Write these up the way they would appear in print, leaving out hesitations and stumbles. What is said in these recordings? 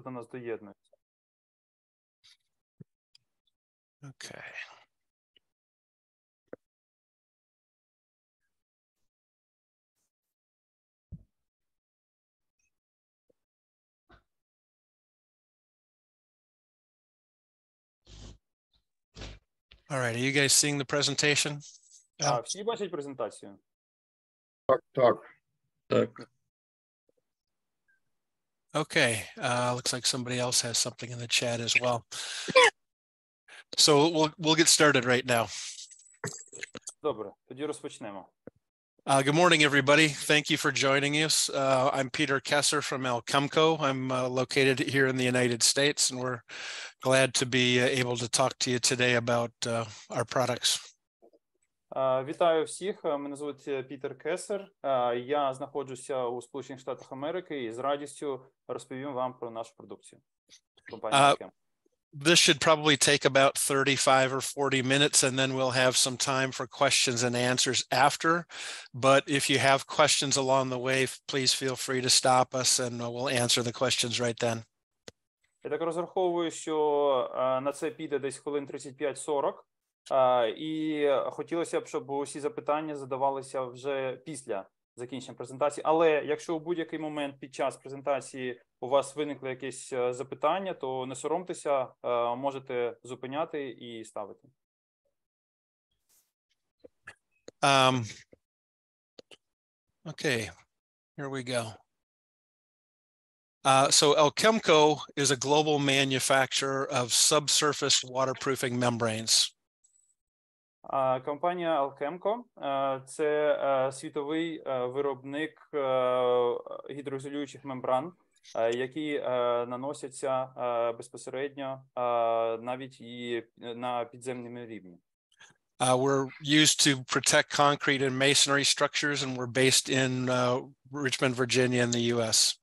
до нас доєднується. Okay. All right, are you guys seeing the presentation? Всі бачать презентацію? Так. Okay, looks like somebody else has something in the chat as well. So we'll get started right now. Добре, тоді розпочнемо. Good morning, everybody. Thank you for joining us. I'm Peter Kessler from Alchemco. I'm located here in the United States, and we're glad to be able to talk to you today about our products. Вітаю всіх. Мене звуть Пітер Кесер. Я знаходжуся у Сполучених Штатах Америки і з радістю розповім вам про нашу продукцію. Компанія Alchemco. This should probably take about 35 or 40 minutes, and then we'll have some time for questions and answers after. But if you have questions along the way, please feel free to stop us and we'll answer the questions right then. Я так розраховую, що на це піде десь хвилин 35-40. І хотілося б, щоб усі запитання задавалися вже після закінчення презентації. Але якщо у будь-який момент під час презентації у вас виникли якісь запитання, то не соромтеся, можете зупиняти і ставити. Okay, here we go. So Alchemco is a global manufacturer of subsurface waterproofing membranes. Компанія Alchemco – це світовий виробник гідроізолюючих мембран, які наносяться безпосередньо навіть і на підземному рівні. We're used to protect concrete and masonry structures, and we're based in Richmond, Virginia, in the U.S.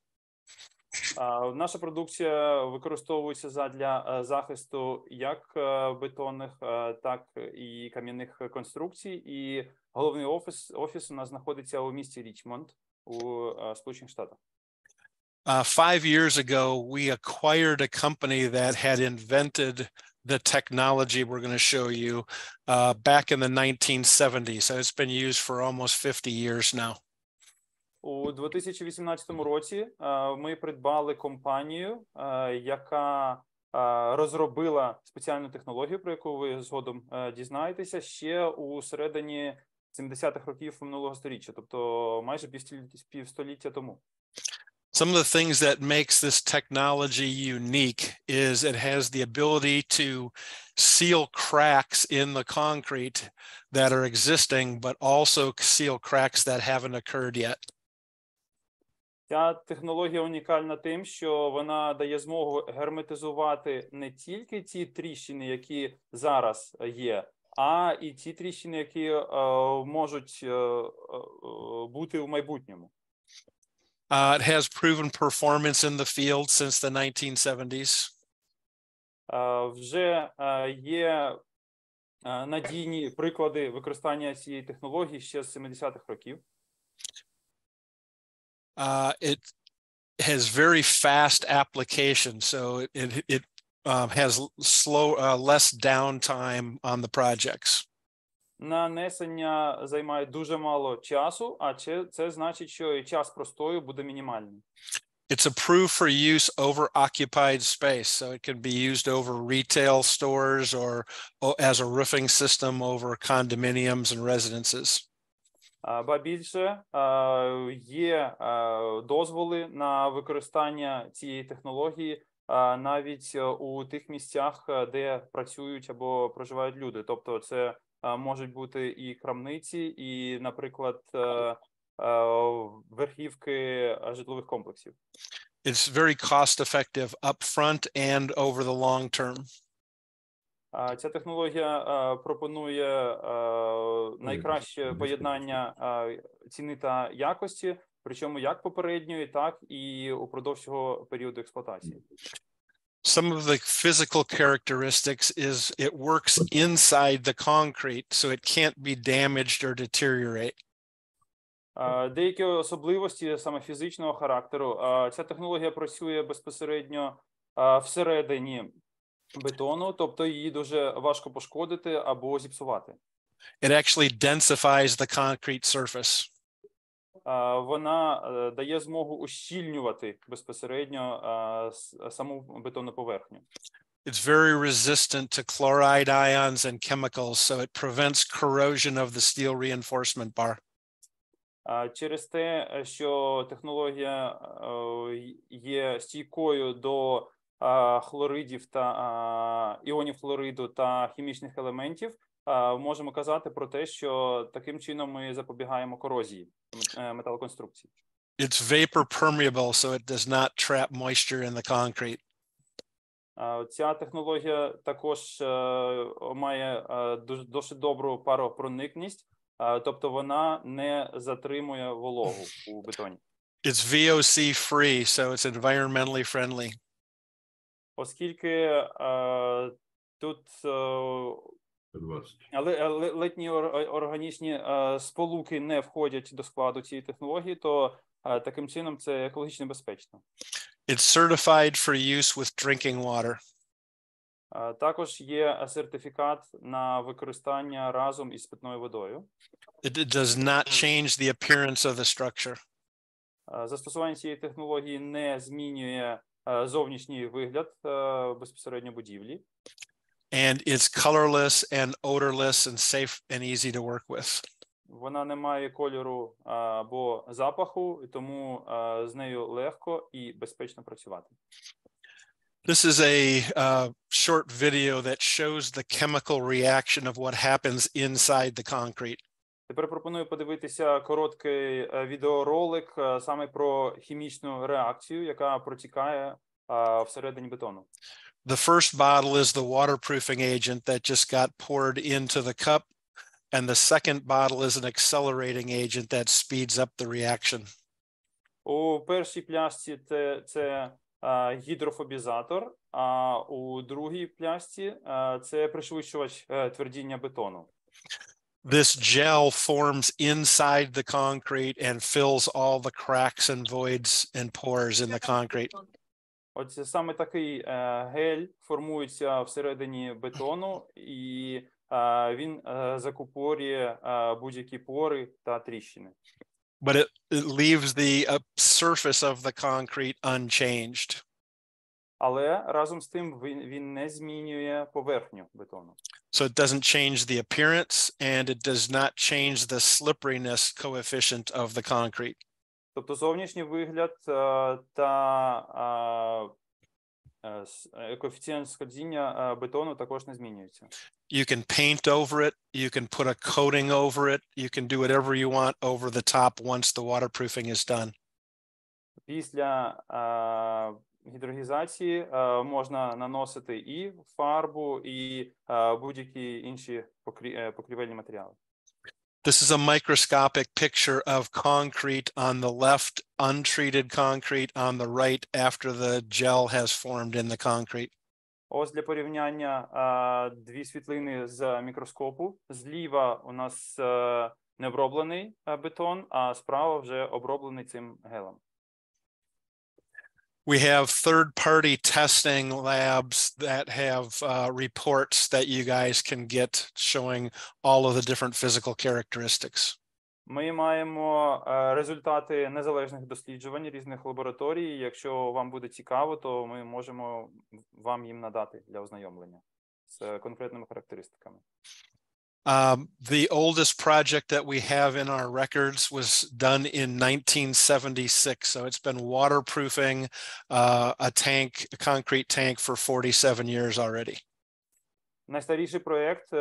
Наша продукція використовується задля захисту як бетонних, так і кам'яних конструкцій. І головний офіс у нас знаходиться у місті Річмонд у Сполучених Штатах. 5 years ago, we acquired a company that had invented the technology we're going to show you back in the 1970s. So it's been used for almost 50 years now. У 2018 році ми придбали компанію, яка розробила спеціальну технологію, про яку ви згодом дізнаєтеся, ще у середині 70-х років минулого століття, тобто майже півстоліття тому. Some of the things that makes this technology unique is it has the ability to seal cracks in the concrete that are existing, but also seal cracks that haven't occurred yet. Ця технологія унікальна тим, що вона дає змогу герметизувати не тільки ті тріщини, які зараз є, а і ті тріщини, які можуть бути у майбутньому. It has proven performance in the field since the 1970s. Вже є надійні приклади використання цієї технології ще з 70-х років. It has very fast application, so it has less downtime on the projects. Нанесення займає дуже мало часу, а це значить, що і час простою буде мінімальним. It's approved for use over occupied space, so it can be used over retail stores or as a roofing system over condominiums and residences. Ба більше, є дозволи на використання цієї технології навіть у тих місцях, де працюють або проживають люди. Тобто це можуть бути і крамниці, і, наприклад, верхівки житлових комплексів. It's very cost effective up front and over the long term. Ця технологія пропонує найкраще поєднання ціни та якості, причому як попередньої, так і упродовж цього періоду експлуатації. Some of the physical characteristics is it works inside the concrete, so it can't be damaged or deteriorate. Деякі особливості саме фізичного характеру. Ця технологія працює безпосередньо всередині бетону, тобто її дуже важко пошкодити або зіпсувати. It actually densifies the concrete surface. Вона дає змогу ущільнювати безпосередньо саму бетонну поверхню. It's very resistant to chloride ions and chemicals, so it prevents corrosion of the steel reinforcement bar. Через те, що технологія є стійкою до хлоридів та іонів хлориду та хімічних елементів, можемо казати про те, що таким чином ми запобігаємо корозії металоконструкцій. It's vapor permeable, so it does not trap moisture in the concrete. Ця технологія також має досить добру паропроникність, тобто вона не затримує вологу у бетоні. It's VOC free, so it's environmentally friendly. Оскільки тут летні органічні сполуки не входять до складу цієї технології, то таким чином це екологічно безпечно. It's certified for use with drinking water. Також є сертифікат на використання разом із питною водою. It does not change the appearance of the structure. Застосування цієї технології не змінює зовнішній вигляд безпосередньо будівлі. And it's colorless and odorless and safe and easy to work with. Вона не має кольору або запаху, і тому з нею легко і безпечно працювати. This is a short video that shows the chemical reaction of what happens inside the concrete. Тепер пропоную подивитися короткий відеоролик саме про хімічну реакцію, яка протікає всередині бетону. The first bottle is the waterproofing agent that just got poured into the cup, and the second bottle is an accelerating agent that speeds up the reaction. У першій пляшці це гідрофобізатор, а у другій пляшці це пришвидшувач твердіння бетону. This gel forms inside the concrete and fills all the cracks and voids and pores in the concrete. Ось саме такий гель формується всередині бетону, і він закупорює будь-які пори та тріщини. But it leaves the surface of the concrete unchanged. Але разом з тим він не змінює поверхню бетону. So it doesn't change the appearance and it does not change the slipperiness coefficient of the concrete. Тобто зовнішній вигляд та коефіцієнт сходжіння бетону також не змінюється. You can paint over it, you can put a coating over it, you can do whatever you want over the top once the waterproofing is done. Після гідрогізації можна наносити і фарбу, і будь-які інші покрівельні матеріали. This is a microscopic picture of concrete on the left, untreated concrete on the right after the gel has formed in the concrete. Ось для порівняння дві світлини з мікроскопу. Зліва у нас необроблений бетон, а справа вже оброблений цим гелем. We have third-party testing labs that have reports that you guys can get showing all of the different physical characteristics. Ми маємо результати незалежних досліджувань різних лабораторій. Якщо вам буде цікаво, то ми можемо вам їм надати для ознайомлення з конкретними характеристиками. The oldest project that we have in our records was done in 1976. So it's been waterproofing a concrete tank for 47 years already. Найстаріший проєкт,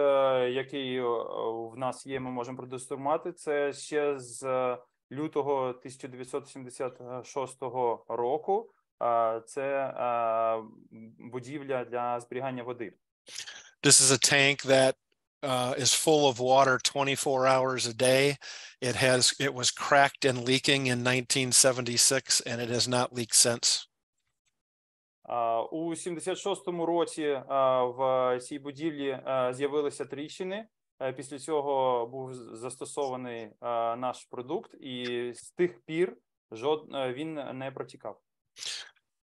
який в нас є, ми можемо продемонструвати, це ще з лютого 1976 року. Це будівля для зберігання води. This is a tank that is full of water 24 hours a day. It was cracked and leaking in 1976 and it has not leaked since. У 76-му році в цій будівлі з'явилися тріщини, Після цього був застосований наш продукт, і з тих пір він не протікав.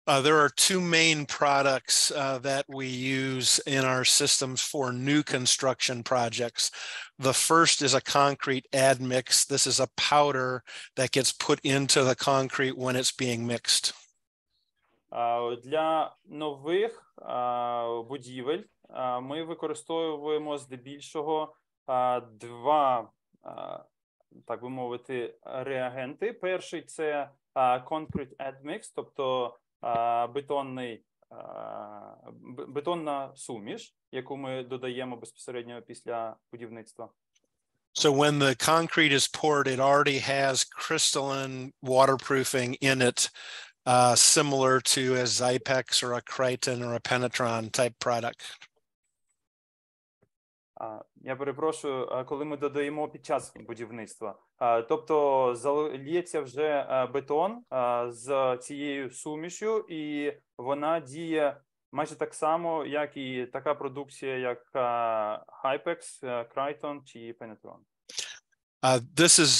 There are two main products that we use in our systems for new construction projects. The first is a concrete admix. This is a powder that gets put into the concrete when it's being mixed. Для нових будівель ми використовуємо здебільшого два, так би мовити, реагенти. Перший – це concrete admix, тобто бетонна суміш, яку ми додаємо безпосередньо після будівництва. So when the concrete is poured, it already has crystalline waterproofing in it, similar to a Zypex or a Crichton or a Penetron type product. Я перепрошую, коли ми додаємо під час будівництва. Тобто залється вже бетон з цією сумішю, і вона діє майже так само, як і така продукція, як Hypex, Crichton чи Penetron. This is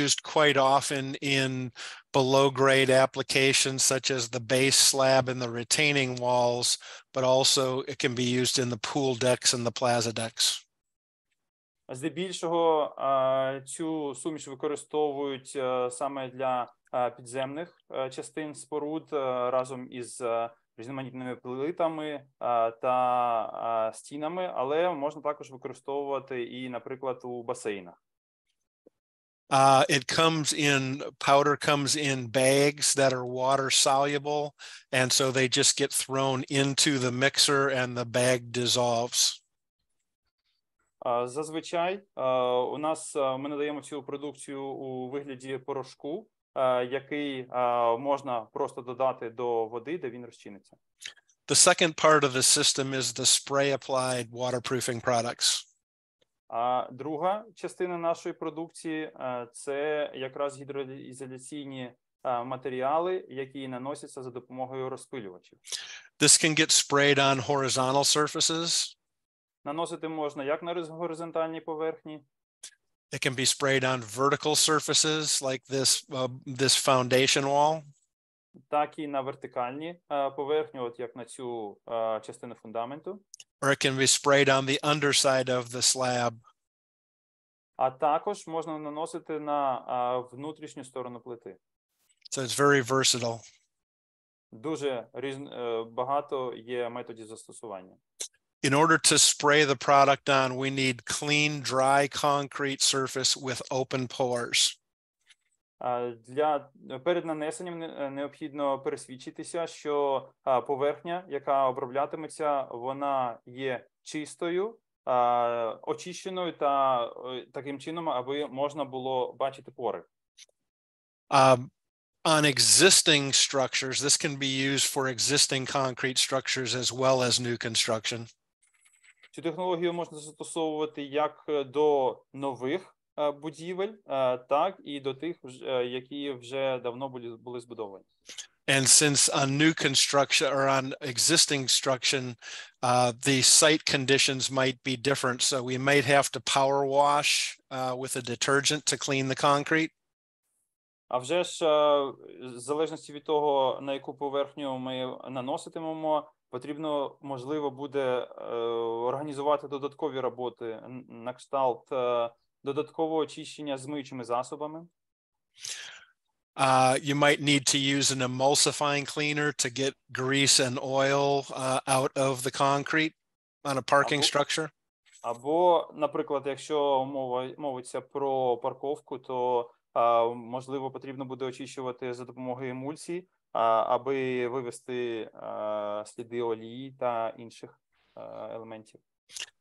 used quite often in below-grade applications such as the base slab and the retaining walls, but also it can be used in the pool decks and the plaza decks. Здебільшого цю суміш використовують саме для підземних частин споруд разом із різноманітними плитами та стінами, але можна також використовувати і, наприклад, у басейнах. Powder comes in bags that are water soluble, and so they just get thrown into the mixer and the bag dissolves. Зазвичай ми надаємо цю продукцію у вигляді порошку, який можна просто додати до води, де він розчиниться. The second part of the system is the spray-applied waterproofing products. А друга частина нашої продукції – це якраз гідроізоляційні матеріали, які наносяться за допомогою розпилювачів. This can get sprayed on horizontal surfaces. Наносити можна як на горизонтальній поверхні. It can be sprayed on vertical surfaces like this foundation wall. Так і на вертикальні поверхні, от як на цю частину фундаменту. Or it can be sprayed on the underside of the slab. А також можна наносити на внутрішню сторону плити. So it's very versatile. Дуже багато є методів застосування. In order to spray the product on, we need clean, dry concrete surface with open pores. Перед нанесенням необхідно пересвідчитися, що поверхня, яка оброблятиметься, вона є чистою, очищеною та таким чином, аби можна було бачити пори. On existing structures, this can be used for existing concrete structures as well as new construction. Цю технологію можна застосовувати як до нових будівель, так і до тих, які вже давно були збудовані. And since on new construction or on existing construction, the site conditions might be different, so we might have to power wash with a detergent to clean the concrete. А вже ж, в залежності від того, на яку поверхню ми наноситимемо, потрібно, можливо, буде організувати додаткові роботи на кшталт додаткового очищення з миючими засобами. You might need to use an emulsifying cleaner to get grease and oil out of the concrete on a parking structure. Або, наприклад, якщо мовиться про парковку, то можливо, потрібно буде очищувати за допомогою емульсій, аби вивести сліди олії та інших елементів.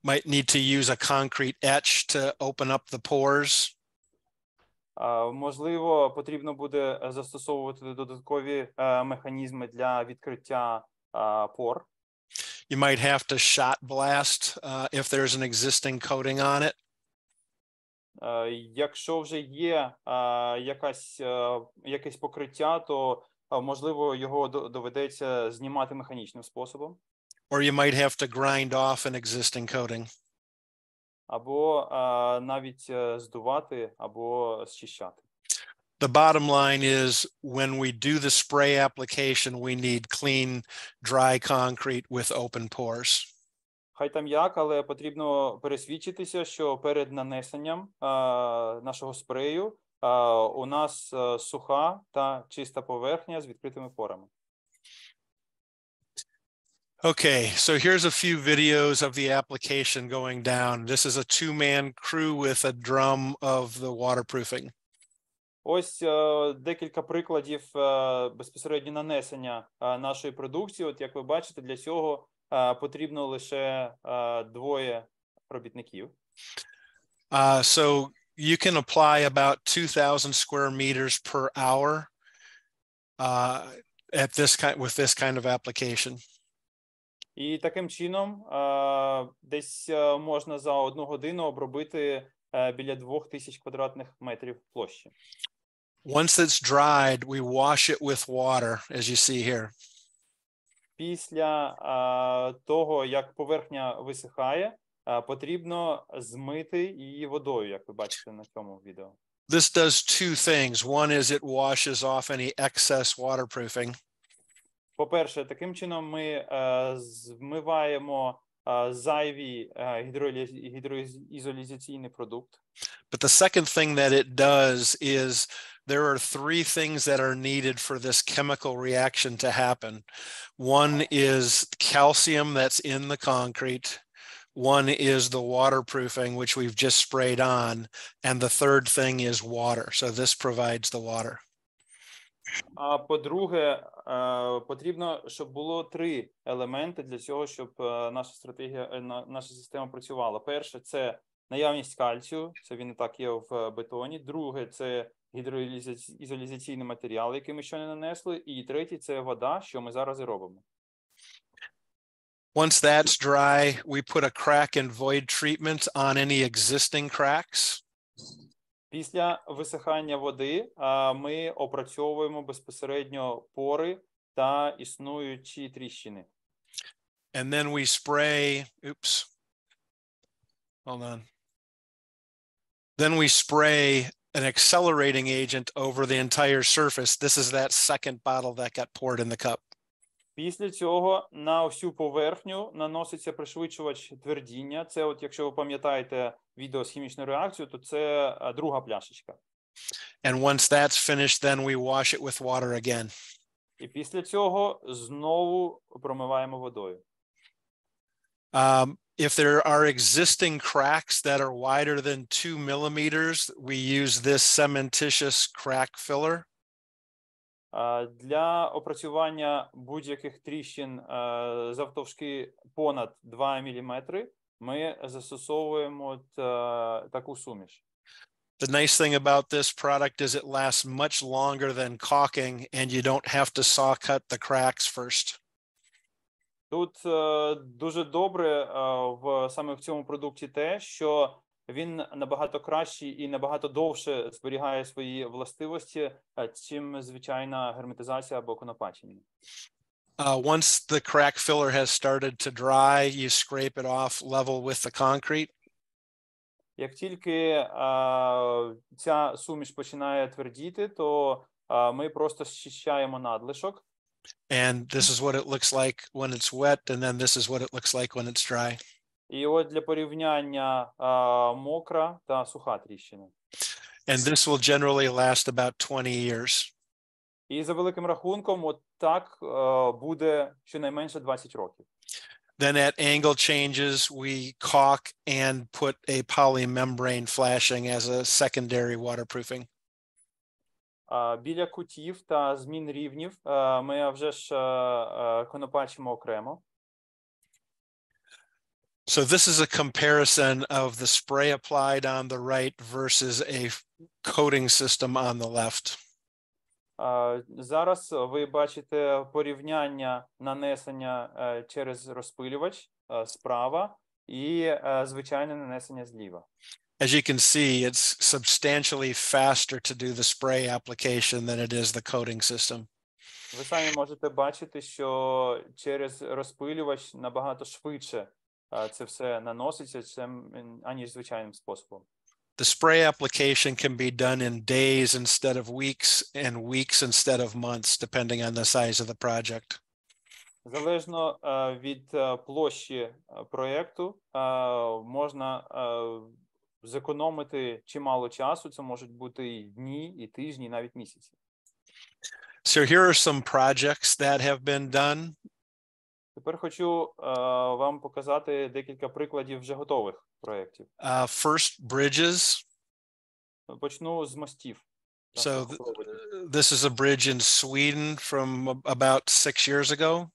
Might need to use a concrete etch to open up the pores. Можливо, потрібно буде застосовувати додаткові механізми для відкриття пор. You might have to shot blast if there's an existing coating on it. Якщо вже є якесь покриття, то, можливо, його доведеться знімати механічним способом. Or you might have to grind off an existing coating. або навіть здувати або зчищати. The bottom line is when we do the spray application, we need clean, dry concrete with open pores. Хай там як, але потрібно пересвідчитися, що перед нанесенням нашого спрею у нас суха та чиста поверхня з відкритими порами. Okay, so here's a few videos of the application going down. This is a two-man crew with a drum of the waterproofing. Ось декілька прикладів безпосередньо нанесення нашої продукції. От як ви бачите, для цього потрібно лише двоє робітників. So you can apply about 2,000 square meters per hour with this kind of application. І таким чином десь можна за 1 годину обробити біля 2000 квадратних метрів площі. Once it's dried, we wash it with water, as you see here. Після того, як поверхня висихає, потрібно змити її водою, як ви бачите на цьому відео. This does two things. One is it washes off any excess waterproofing. По-перше, таким чином ми змиваємо зайвий гідроізоляційний продукт. But the second thing that it does is there are 3 things that are needed for this chemical reaction to happen. One is calcium that's in the concrete. One is the waterproofing, which we've just sprayed on. And the third thing is water. So this provides the water. А по-друге, потрібно, щоб було 3 елементи для цього, щоб наша система працювала. Перше – це наявність кальцію, це він і так є в бетоні. Друге – це гідроізоляційний матеріал, який ми щойно нанесли. І третє – це вода, що ми зараз і робимо. Once that's dry, we put a crack and void treatment on any existing cracks. Після висихання води ми опрацьовуємо безпосередньо пори та існуючі тріщини. And then we spray, Then we spray an accelerating agent over the entire surface. This is that second bottle that got poured in the cup. Після цього на всю поверхню наноситься пришвидшувач твердіння. Це от, якщо ви пам'ятаєте відео з хімічною реакцією, то це друга пляшечка. And once that's finished, then we wash it with water again. І після цього знову промиваємо водою. If there are existing cracks that are wider than 2 millimeters, we use this cementitious crack filler. Для опрацювання будь-яких тріщин завтовшки понад 2 мм ми застосовуємо таку суміш. The nice thing about this product is it lasts much longer than caulking and you don't have to saw cut the cracks first. Тут дуже добре саме в цьому продукті те, що він набагато кращий і набагато довше зберігає свої властивості, чим звичайна герметизація або конопачення. Once the crack filler has started to dry, you scrape it off level with the concrete. Як тільки ця суміш починає твердіти, то ми просто зчищаємо надлишок. And this is what it looks like when it's wet, and then this is what it looks like when it's dry. І от для порівняння мокра та суха тріщина. And this will generally last about 20 years. І за великим рахунком, от так буде щонайменше 20 років. Then at angle changes, we caulk and put a polymembrane flashing as a secondary waterproofing. Біля кутів та змін рівнів ми вже ж конопачимо окремо. So this is a comparison of the spray applied on the right versus a coating system on the left. Зараз ви бачите порівняння нанесення через розпилювач справа і звичайне нанесення зліва. As you can see, it's substantially faster to do the spray application than it is the coating system. Ви самі можете бачити, що через розпилювач набагато швидше це все наноситься, аніж звичайним способом. The spray application can be done in days instead of weeks and weeks instead of months, depending on the size of the project. Залежно від площі проєкту, можна зекономити чимало часу. Це можуть бути і дні, і тижні, і навіть місяці. So here are some projects that have been done. Тепер хочу вам показати декілька прикладів вже готових проєктів. First, bridges. Почну з мостів. So this is a bridge in Sweden from about 6 years ago.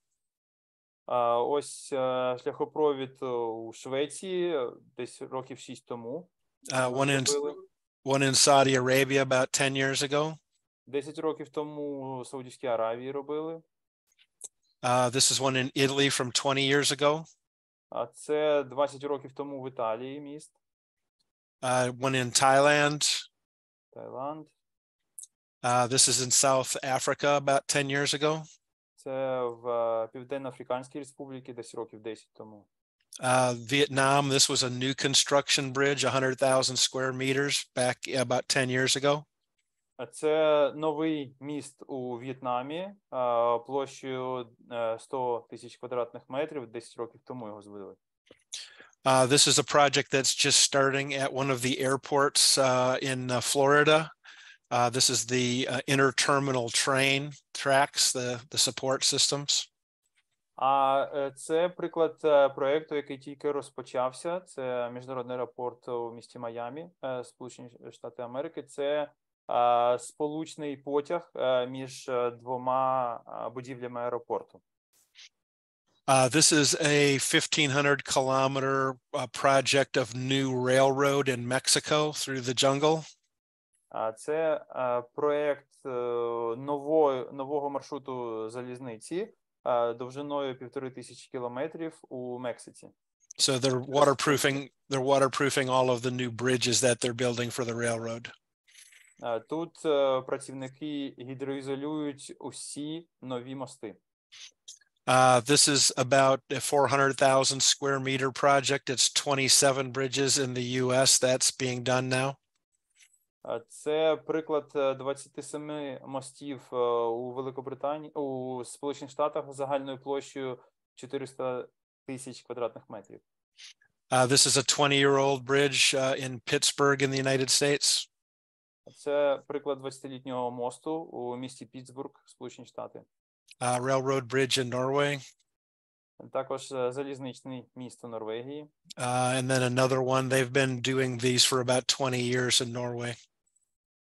Ось шляхопровід у Швеції десь років 6 тому. One in Saudi Arabia about 10 years ago. 10 років тому у Саудівській Аравії робили. This is one in Italy from 20 years ago. Це 20 років тому в Італії міст. One in Thailand. Таїланд. This is in South Africa about 10 years ago. Це в Південно-Африканській Республіці десь років 10 тому. Vietnam, this was a new construction bridge, 100,000 square meters back about 10 years ago. Це новий міст у В'єтнамі, площею 100 тисяч квадратних метрів, 10 років тому його звели. This is a project that's just starting at one of the airports in Florida. This is the interterminal train tracks, the support systems. Це приклад проєкту, який тільки розпочався. Це міжнародний аеропорт у місті Майамі, Сполучені Штати Америки. Це сполучний потяг між двома будівлями аеропорту. This is a 1,500-kilometer project of new railroad in Mexico through the jungle. Це проєкт нового маршруту залізниці довжиною 1500 кілометрів у Мексиці. So they're waterproofing all of the new bridges that they're building for the railroad. Тут працівники гідроізолюють усі нові мости. This is about a 400,000 square meter project. It's 27 bridges in the US that's being done now. Це приклад 27 мостів у Великобританії, у Сполучених Штатах загальною площею 400 тисяч квадратних метрів. This is a 20-year-old bridge in Pittsburgh in the United States. Це приклад 20-літнього мосту у місті Пітсбург, Сполучені Штати. Railroad bridge in Norway. Також залізничний міст у Норвегії. And then another one. They've been doing these for about 20 years in Norway.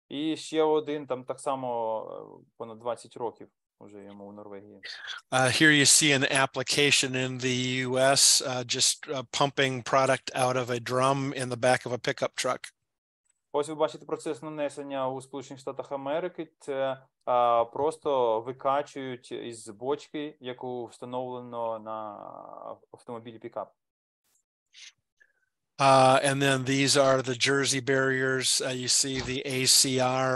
І ще один, там так само понад 20 років уже йому у Норвегії. Here you see an application in the US, just pumping product out of a drum in the back of a pickup truck. Ось ви бачите процес нанесення у Сполучених Штатах Америки. Це просто викачують із бочки, яку встановлено на автомобілі пікап. And then these are the Jersey barriers. You see the ACR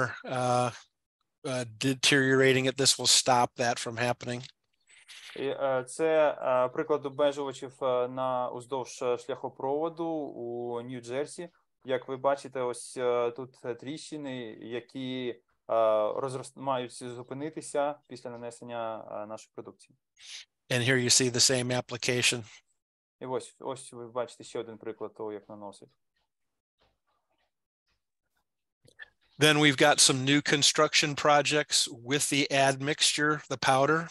deteriorating it. This will stop that from happening. Це приклад обмежувачів уздовж шляхопроводу у Нью-Джерсі. Як ви бачите, ось тут тріщини, які мають зупинитися після нанесення нашої продукції. And here you see the same application. І ось ви бачите ще один приклад того, як наносить. Then we've got some new construction projects with the admixture, the powder.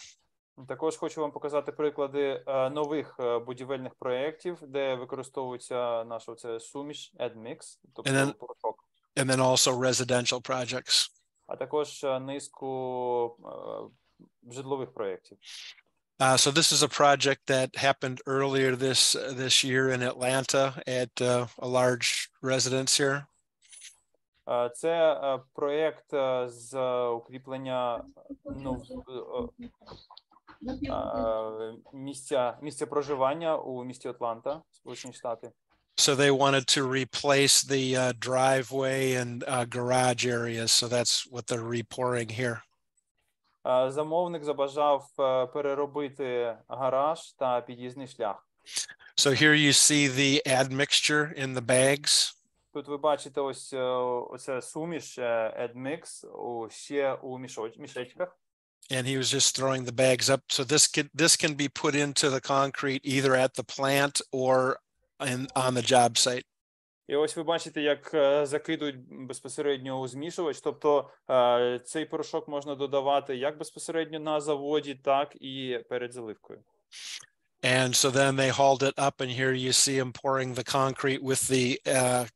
Також хочу вам показати приклади нових будівельних проєктів, де використовується наша суміш admix, тобто порошок. And then also residential projects. А також низку житлових проєктів. So this is a project that happened earlier this year in Atlanta at a large residence here. Це проєкт з укріплення місця проживання у місті Атланта, Сполучені Штати. So they wanted to replace the driveway and garage areas. So that's what they're repouring here. Замовник забажав переробити гараж та під'їзний шлях. So here you see the admixture in the bags. Тут ви бачите ось оце суміш AdMix ще у мішечках. And he was just throwing the bags up. So this can be put into the concrete either at the plant or on the job site. І ось ви бачите, як закидують безпосередньо у змішувач. Тобто цей порошок можна додавати як безпосередньо на заводі, так і перед заливкою. And so then they hauled it up, and here you see him pouring the concrete with the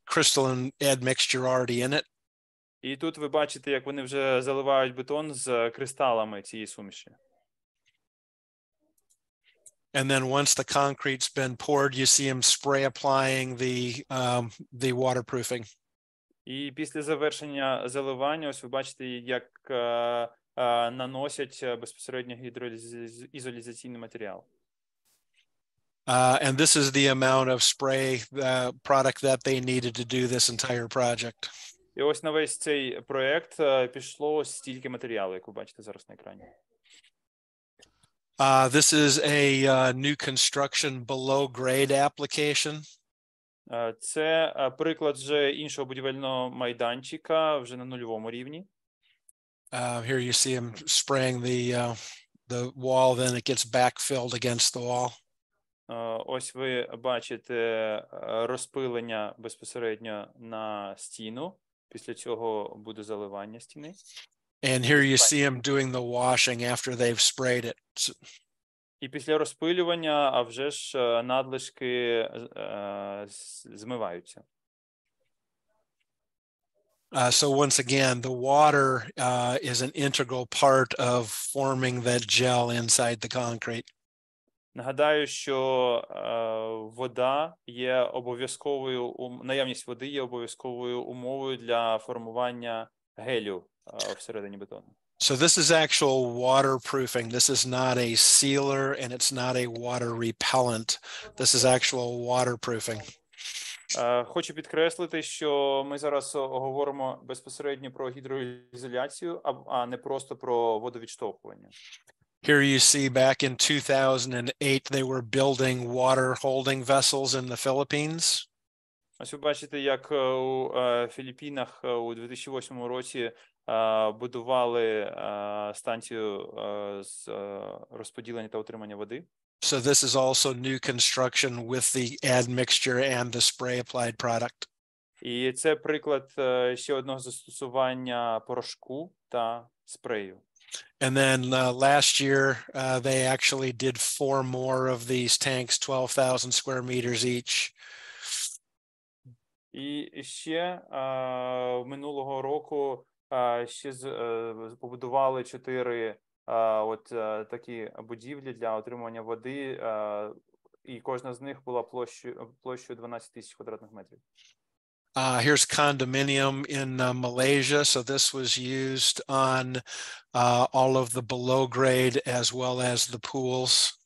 crystalline admixture already in it. І тут ви бачите, як вони вже заливають бетон з кристалами цієї суміші. And then once the concrete's been poured, you see him spray applying the waterproofing. І після завершення заливання, ось ви бачите, як наносять безпосередньо гідроізоляційний матеріал. And this is the amount of spray product that they needed to do this entire project. І ось на весь цей проект пішло стільки матеріалу, як ви бачите зараз на екрані. This is a new construction below grade application. Це приклад вже іншого будівельного майданчика вже на нульовому рівні. Here you see him spraying the wall, then it gets backfilled against the wall. Ось ви бачите розпилення безпосередньо на стіну. Після цього буде заливання стіни. And here you see him doing the washing after they've sprayed it. І після розпилювання, а вже ж надлишки змиваються. So once again, the water is an integral part of forming that gel inside the concrete. Нагадаю, що вода є обов'язковою, наявність води є обов'язковою умовою для формування гелю всередині бетону. So this is actual waterproofing. This is not a sealer and it's not a water repellent. This is actual waterproofing. Хочу підкреслити, що ми зараз говоримо безпосередньо про гідроізоляцію, а не просто про водовідштовхування. Here you see back in 2008, they were building water holding vessels in the Philippines. Ось ви бачите, як у Філіппінах у 2008 році будували станцію з розподілення та утримання води. So this is also new construction with the admixture and the spray applied product. І це приклад ще одного застосування порошку та спрею. And then last year, they actually did 4 more of these tanks, 12,000 square meters each. І ще минулого року ще побудували 4 от такі будівлі для отримання води, і кожна з них була площею 12 тисяч квадратних метрів. Here's condominium in Malaysia. So this was used on all of the below grade as well as the pools.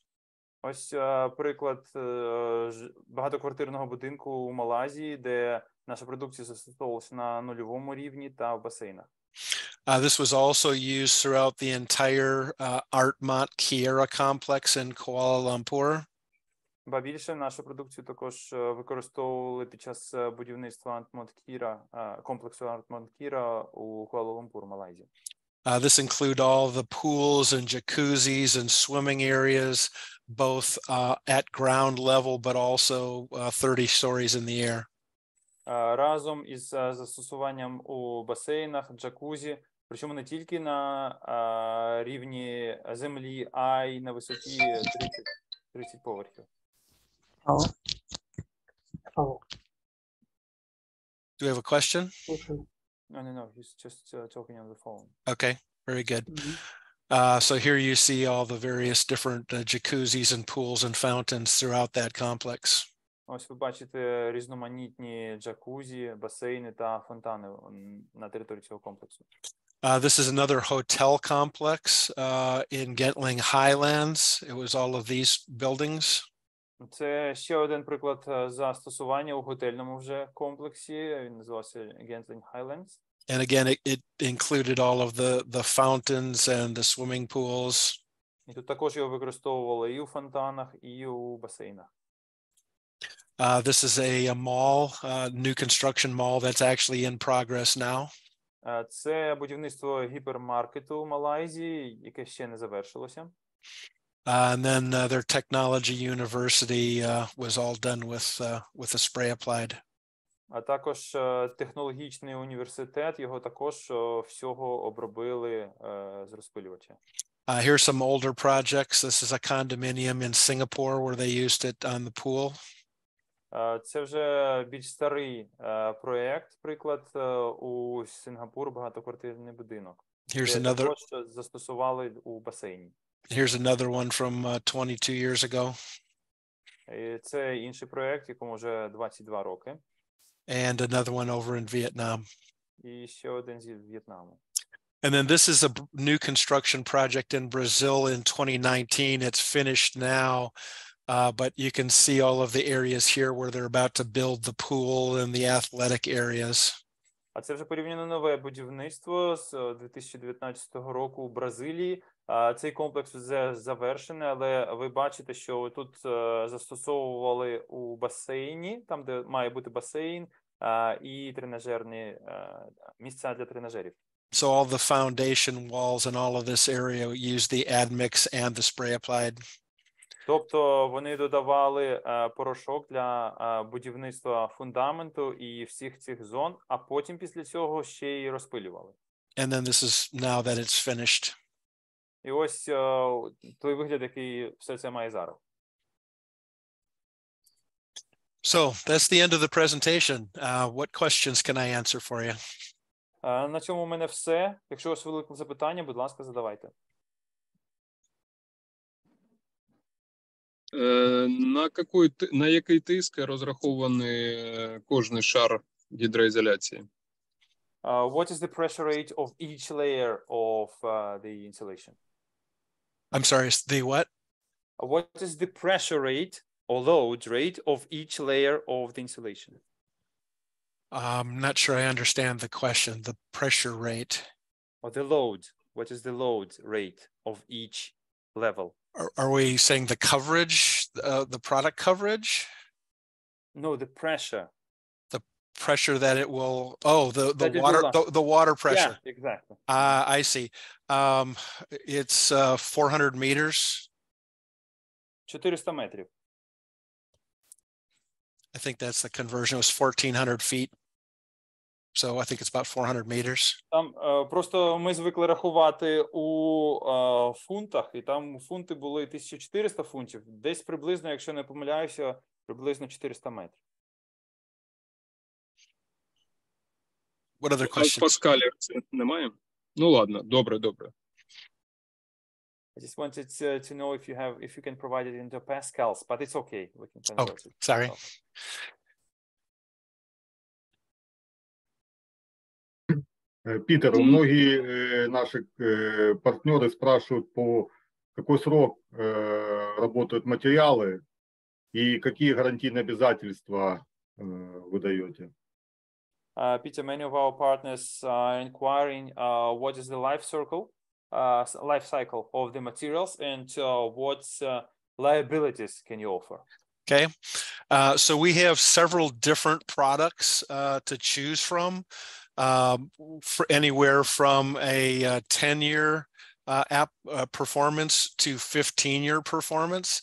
Ось приклад багатоквартирного будинку у Малайзії, де наша продукція застосовувалася на нульовому рівні та в басейнах. This was also used throughout the entire Artmont Kiera complex in Kuala Lumpur. Ба більше, нашу продукцію також використовували під час будівництва комплексу Alchemco Kiera у Куала-Лумпур, Малайзія. This include all the pools and jacuzzis and swimming areas, both at ground level, but also 30 stories in the air. Разом із застосуванням у басейнах, джакузі, причому не тільки на рівні землі, а й на висоті 30 поверхів. Do you have a question? No, he's just talking on the phone. Okay, very good. So here you see all the various different jacuzzis and pools and fountains throughout that complex. Ось ви бачите різноманітні джакузі, басейни та фонтани на території цього комплексу. This is another hotel complex in Gentling Highlands. It was all of these buildings. Це ще один приклад застосування у готельному вже комплексі. Він називався Gentling Highlands. And again, it included all of the fountains and the swimming pools. І тут також його використовували і у фонтанах, і у басейнах. This is a mall, new construction mall that's actually in progress now. Це будівництво гіпермаркету в Малайзії, яке ще не завершилося. And then their technology university was all done with a spray applied. А також технологічний університет, його також всього обробили з розпилювача. Here's some older projects. This is a condominium in Singapore where they used it on the pool. Це вже більш старий проєкт, приклад у Сингапур багатоквартирний будинок. Here's another. Також застосували у басейні. Here's another one from 22 years ago. І це інший проєкт, якому вже 22 роки. And another one over in Vietnam. І ще один зі В'єтнаму. And then this is a new construction project in Brazil in 2019. It's finished now, but you can see all of the areas here where they're about to build the pool and the athletic areas. А це вже порівняно нове будівництво з 2019 року у Бразилії. Цей комплекс вже завершений, але ви бачите, що тут застосовували у басейні, там, де має бути басейн, і тренажерні місця для тренажерів. So all the foundation walls and all of this area use the admix and the spray applied. Тобто вони додавали порошок для будівництва фундаменту і всіх цих зон, а потім після цього ще й розпилювали. And then this is now that it's finished. І ось той вигляд, який все це має зараз. So that's the end of the presentation. What questions can I answer for you? На цьому у мене все. Якщо у вас виникли запитання, будь ласка, задавайте. На який тиск розрахований кожний шар гідроізоляції? What is the pressure rate of each layer of the insulation? I'm sorry, the what? What is the pressure rate or load rate of each layer of the insulation? I'm not sure I understand the question. The pressure rate. Or the load. What is the load rate of each level? Are we saying the coverage, the product coverage? No, the pressure. The pressure that it will. Oh, the water, the water pressure. Yeah, exactly. I see. It's 400 meters. 400 метрів. I think that's the conversion. It was 1,400 feet. So I think it's about 400 meters. Там просто ми звикли рахувати у фунтах, і там фунти були 1400 фунтів. Десь приблизно, якщо не помиляюся, приблизно 400 метрів. What other questions? В паскалях це немає? Ну ладно, добре. I just wanted to know if you can provide it into pascals, but it's okay. We can convert it. Sorry. Питер, многие наши партнеры спрашивают, по какой срок работают материалы и какие гарантийные обязательства вы даете. Peter, many of our partners are inquiring what is the life cycle of the materials and what liabilities can you offer? Okay, so we have several different products to choose from, for anywhere from a 10-year performance to 15-year performance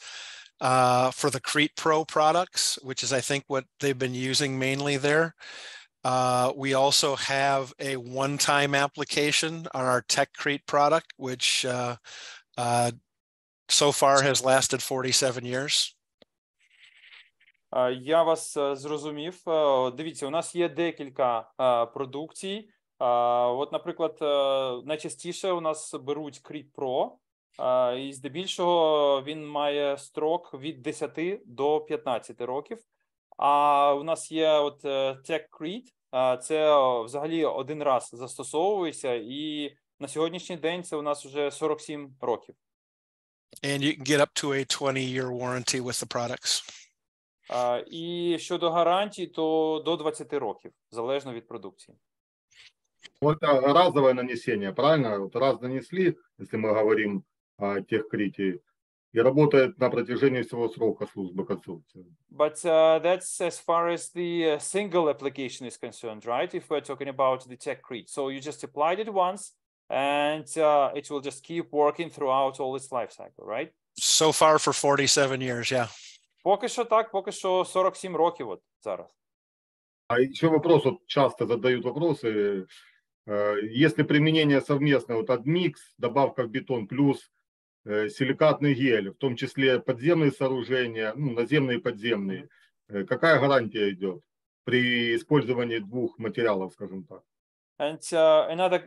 for the Crete Pro products, which is I think what they've been using mainly there. We also have a one-time application on our Tech Crete product, which so far has lasted 47 years. Я вас зрозумів. Дивіться, у нас є декілька продукцій. От, наприклад, найчастіше у нас беруть Crete Pro, і здебільшого він має строк від 10 до 15 років. А у нас є от Tech Crete, це взагалі один раз застосовується, і на сьогоднішній день це у нас вже 47 років. And you can get up to a 20-year warranty with the products. І щодо гарантій, то до 20 років, залежно від продукції. Вот разовое нанесение, правильно? Вот раз нанесли, если мы говорим о Tech Crete, и работает на протяжении всего срока службы конструкции. But that's as far as the single application is concerned, right? If we're talking about the Techcrete. So you just applied it once and it will just keep working throughout all its life cycle, right? So far for 47 years, yeah. Поки що так, поки що 47 років от зараз. А еще вопрос, вот часто задают вопросы, если применение совместное, вот адмикс, добавка в бетон плюс силикатный гель, в том числе подземные сооружения, ну, наземные и подземные, какая гарантия идет при использовании двух материалов, скажем так? And another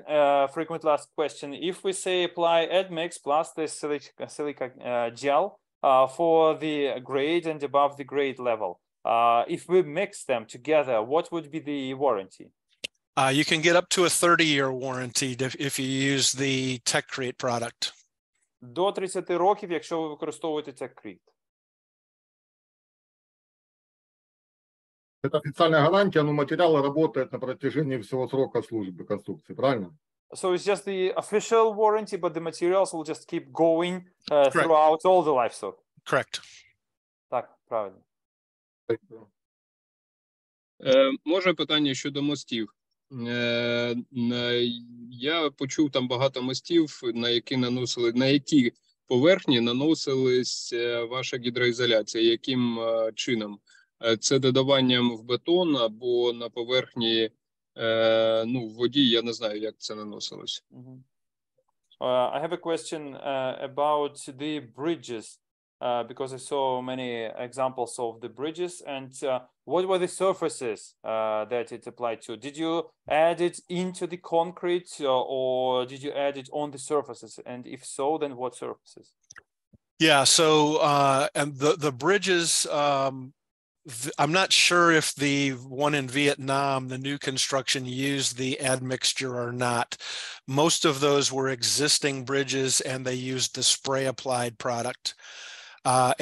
frequently asked question, if we say apply admix plus the silica gel for the grade and above the grade level, if we mix them together, what would be the warranty? You can get up to a 30-year warranty if you use the Techcrete product. До 30 років, якщо ви використовуєте Techcrete. Это официальная гарантия, но материал работает на протяжении всего срока службы конструкции, правильно? So it's just the official warranty, but the materials will just keep going throughout all the life cycle. Correct. Так, правильно. Може питання щодо мостів. Я почув там багато мостів, на які поверхні наносилась ваша гідроізоляція. Яким чином? Це додаванням в бетон або на поверхні, в воді, я не знаю, як це наносилось. I have a question about the bridges, because I saw many examples of the bridges, and what were the surfaces that it applied to? Did you add it into the concrete or did you add it on the surfaces? And if so, then what surfaces? Yeah, so and the bridges, I'm not sure if the one in Vietnam, the new construction, used the admixture or not. Most of those were existing bridges and they used the spray applied product.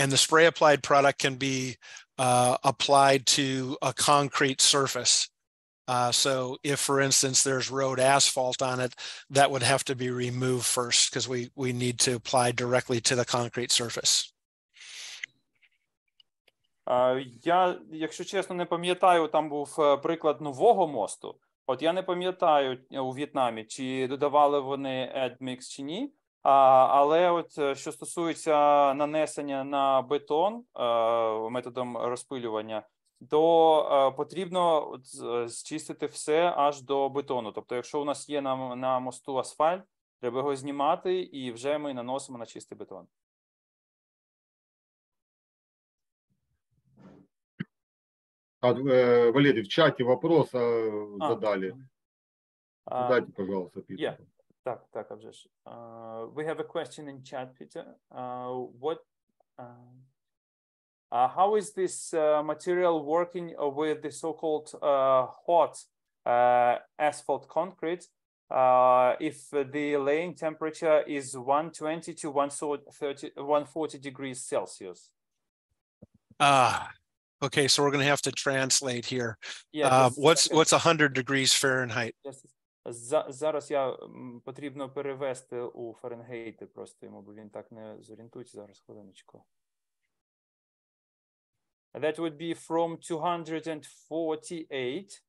And the spray applied product can be applied to a concrete surface. So if, for instance, there's road asphalt on it, that would have to be removed first because we need to apply directly to the concrete surface. Я, якщо чесно, не пам'ятаю, там був приклад нового мосту. От я не пам'ятаю у В'єтнамі, чи додавали вони AdMix чи ні. Але от що стосується нанесення на бетон методом розпилювання, то потрібно зчистити все аж до бетону. Тобто, якщо у нас є на мосту асфальт, треба його знімати і вже ми наносимо на чистий бетон. Валерий, в чате вопрос задали. Задайте, пожалуйста, Питер. Yeah. Так, а вже ж. We have a question in chat, Peter. How is this material working with the so-called hot asphalt concrete if the laying temperature is 120 to 140 degrees Celsius? Okay, so we're going to have to translate here. Yeah, what's 100 degrees Fahrenheit? Зараз потрібно перевести у Фаренгейти просто йому, бо він так не зорієнтується. Зараз, хвилиночку. That would be from 248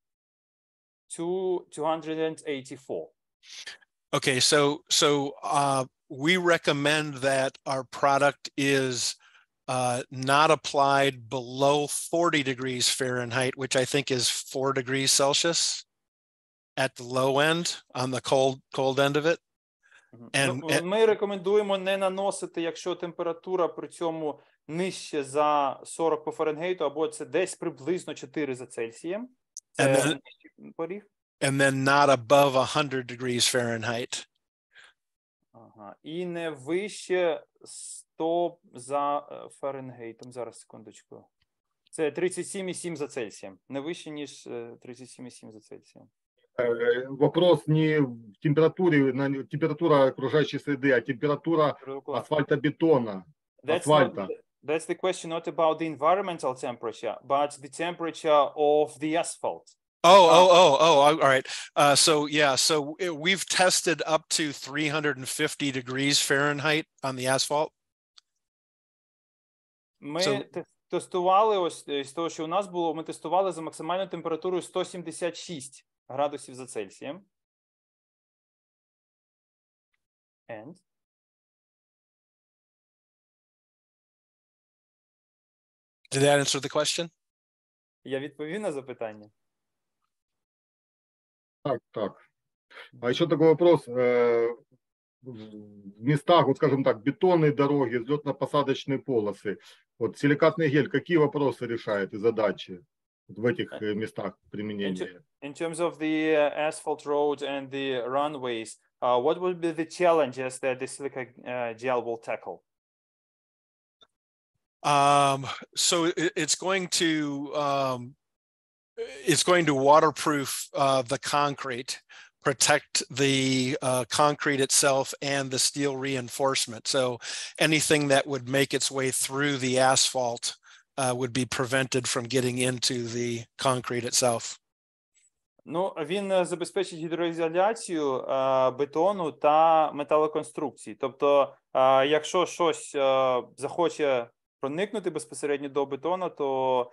to 284. Okay, so we recommend that our product is not applied below 40 degrees Fahrenheit, which I think is 4 degrees Celsius at the low end, on the cold end of it. Ми рекомендуємо не наносити, якщо температура при цьому нижче за 40 по Фаренгейту, або це десь приблизно 4 за Цельсієм. Це поріг. And then not above 100 degrees Fahrenheit. Ага. І не вище 100 за Фаренгейтом. Зараз, секундочку. Це 37,7 за Цельсієм. Не вище, ніж 37,7 за Цельсієм. Вопрос не в температуре, температура окружающей среды, а температура асфальтобетона. That's the question, not about the environmental temperature, but the temperature of the asphalt. All right. So we've tested up to 350 degrees Fahrenheit on the asphalt. Ми тестували, ось з того, що у нас було, ми тестували за максимальною температурою 176 градусів за Цельсієм. And? Did that answer the question? Я відповів на запитання? Так. А еще такой вопрос. В местах, вот скажем так, бетонные дороги, взлетно-посадочные полосы, вот силикатный гель, какие вопросы решает и задачи в этих местах применения? In terms of the asphalt roads and the runways, what would be the challenges that the silica gel will tackle? So it's going to waterproof the concrete, protect the concrete itself and the steel reinforcement. So anything that would make its way through the asphalt would be prevented from getting into the concrete itself. Ну, він забезпечить гідроізоляцію бетону та металоконструкції. Тобто, якщо щось захоче проникнути безпосередньо до бетону, то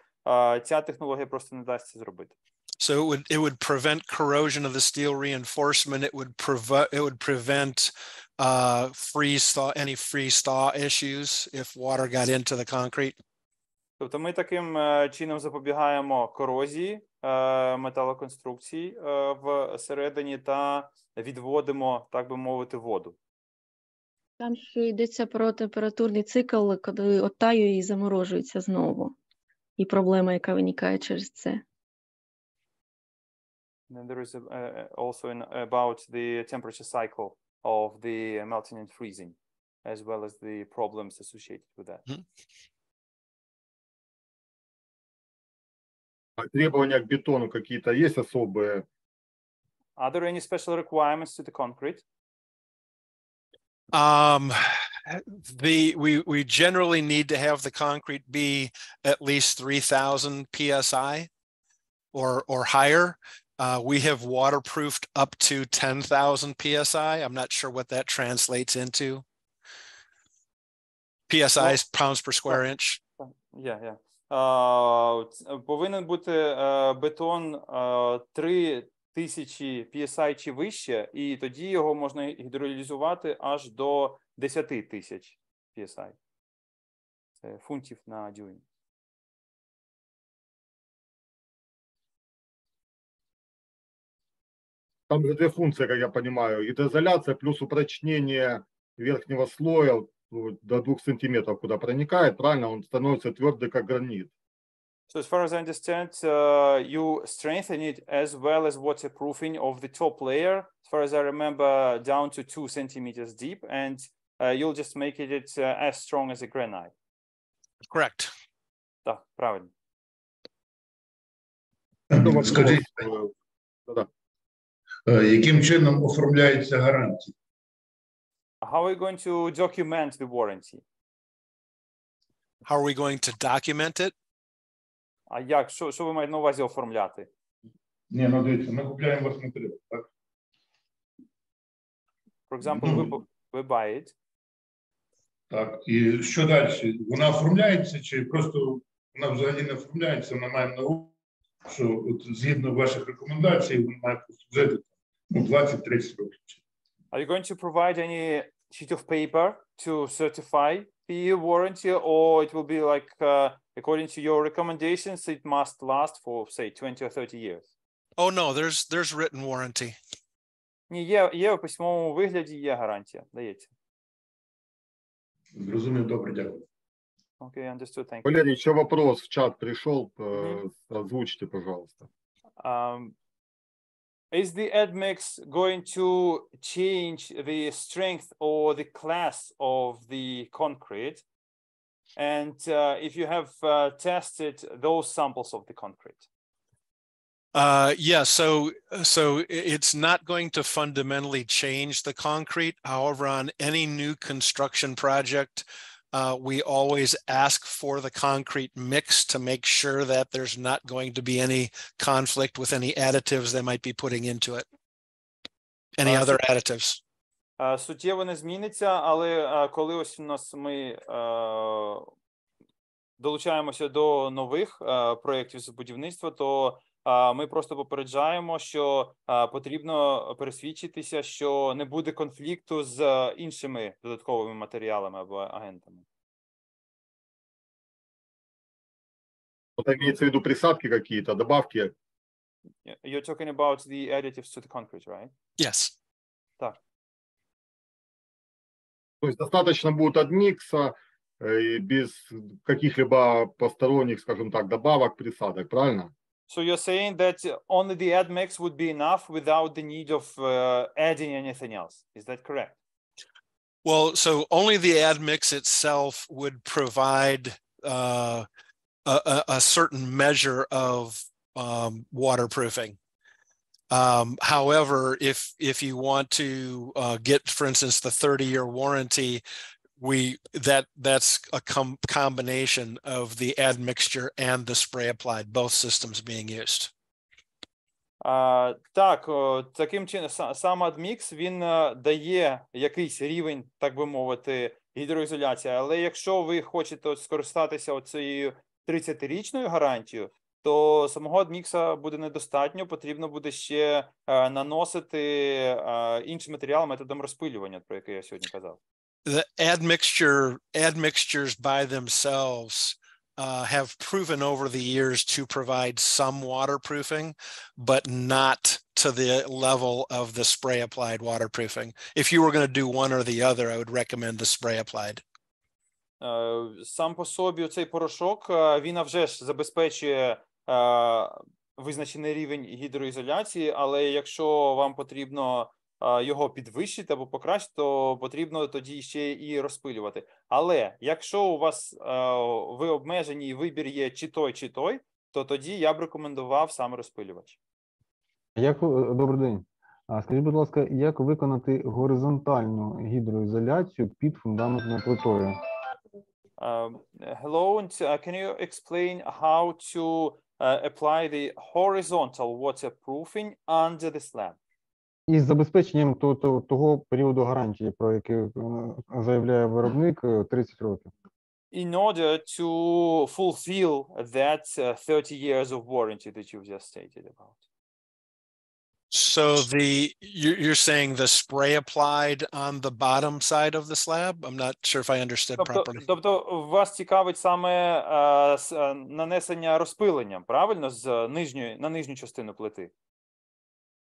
ця технологія просто не дасть це зробити. So it would prevent corrosion of the steel reinforcement. It would prevent any freeze thaw issues if water got into the concrete. Тобто ми таким чином запобігаємо корозії металоконструкцій всередині та відводимо, так би мовити, воду. Там ще йдеться про температурний цикл, коли оттаює і заморожується знову. І проблема, яка виникає через це. And there is also about the temperature cycle of the melting and freezing, as well as the problems associated with that. А требования к бетону какие-то есть особые? Are there any special requirements to the concrete? We generally need to have the concrete be at least 3,000 psi or higher. We have waterproofed up to 10,000 psi. I'm not sure what that translates into. PSI is pounds per square inch. Yeah. Повинен бути бетон 3000 PSI чи вище, і тоді його можна гідролізувати аж до 10,000 PSI. Це фунтів на дюйм. Там же две функции, как я понимаю. Гидроизоляция плюс упрочнение верхнего слоя до 2 сантиметров, куда проникает, правильно? Он становится твердый, как гранит. So as far as I understand, you strengthen it as well as waterproofing of the top layer, as far as I remember, down to 2 centimeters deep, and you'll just make it as strong as a granite. Correct. Так, правильно. Скажіть, яким чином оформляється гарантія? How are we going to document the warranty? How are we going to document it? А як? Що ви маєте на увазі оформляти? Ні, ну дивіться, ми купляємо ваш матеріал, так? For example, we buy it. Так, і що далі? Вона оформляється чи просто вона взагалі не оформляється, вона має на увазі, що от, згідно ваших рекомендацій, вона має просто жити 20-30 років. Are you going to provide any sheet of paper to certify the warranty, or it will be like, according to your recommendations, it must last for, say, 20 or 30 years? Oh, no, there's written warranty. Ні, є в письмовому вигляді, є гарантія, дається. Зрозумів, добре, дякую. Okay, understood, thank you. Валерий, еще вопрос в чат пришел, озвучьте, пожалуйста. Is the admix going to change the strength or the class of the concrete? And if you have tested those samples of the concrete? Yeah, so it's not going to fundamentally change the concrete. However, on any new construction project, we always ask for the concrete mix to make sure that there's not going to be any conflict with any additives they might be putting into it. Any other additives. Суттєво не зміниться, але коли ось у нас ми долучаємося до нових проєктів з будівництва, то ми просто попереджаємо, що потрібно пересвідчитися, що не буде конфлікту з іншими додатковими матеріалами або агентами. Это имеется в виду присадки какие-то, добавки? You're talking about the additives to the concrete, right? Yes. Так. То есть достаточно будет адмикса и без каких-либо посторонних, скажем так, добавок, присадок, правильно? So you're saying that only the admix would be enough without the need of adding anything else. Is that correct? Well, so only the admix itself would provide a certain measure of waterproofing. However, if you want to get, for instance, the 30-year warranty, that's a combination of the admixture and the spray applied, both systems being used. Так, таким чином, сам адмікс, він дає якийсь рівень, так би мовити, гідроізоляції, але якщо ви хочете скористатися оцією 30-річною гарантією, то самого адмікса буде недостатньо, потрібно буде ще наносити інші матеріали методом розпилювання, про який я сьогодні казав. The admixtures by themselves have proven over the years to provide some waterproofing, but not to the level of the spray applied waterproofing. If you were going to do one or the other, I would recommend the spray applied. Сам по собі цей порошок, він а вже ж забезпечує визначений рівень гідроізоляції, але якщо вам потрібно його підвищити або покращити, то потрібно тоді ще і розпилювати. Але якщо у вас ви обмежені і вибір є чи той, то тоді я б рекомендував саме розпилювач. Добрий день. Скажіть, будь ласка, як виконати горизонтальну гідроізоляцію під фундаментною плитою? Hello, and can you explain how to apply the horizontal waterproofing under the slab? Із забезпеченням того періоду гарантії, про який заявляє виробник, 30 років. In order to fulfill that 30 years of warranty that you've just stated about. So you're saying the spray applied on the bottom side of the slab? I'm not sure if I understood properly. Тобто вас цікавить саме нанесення розпиленням, правильно, на нижню частину плити?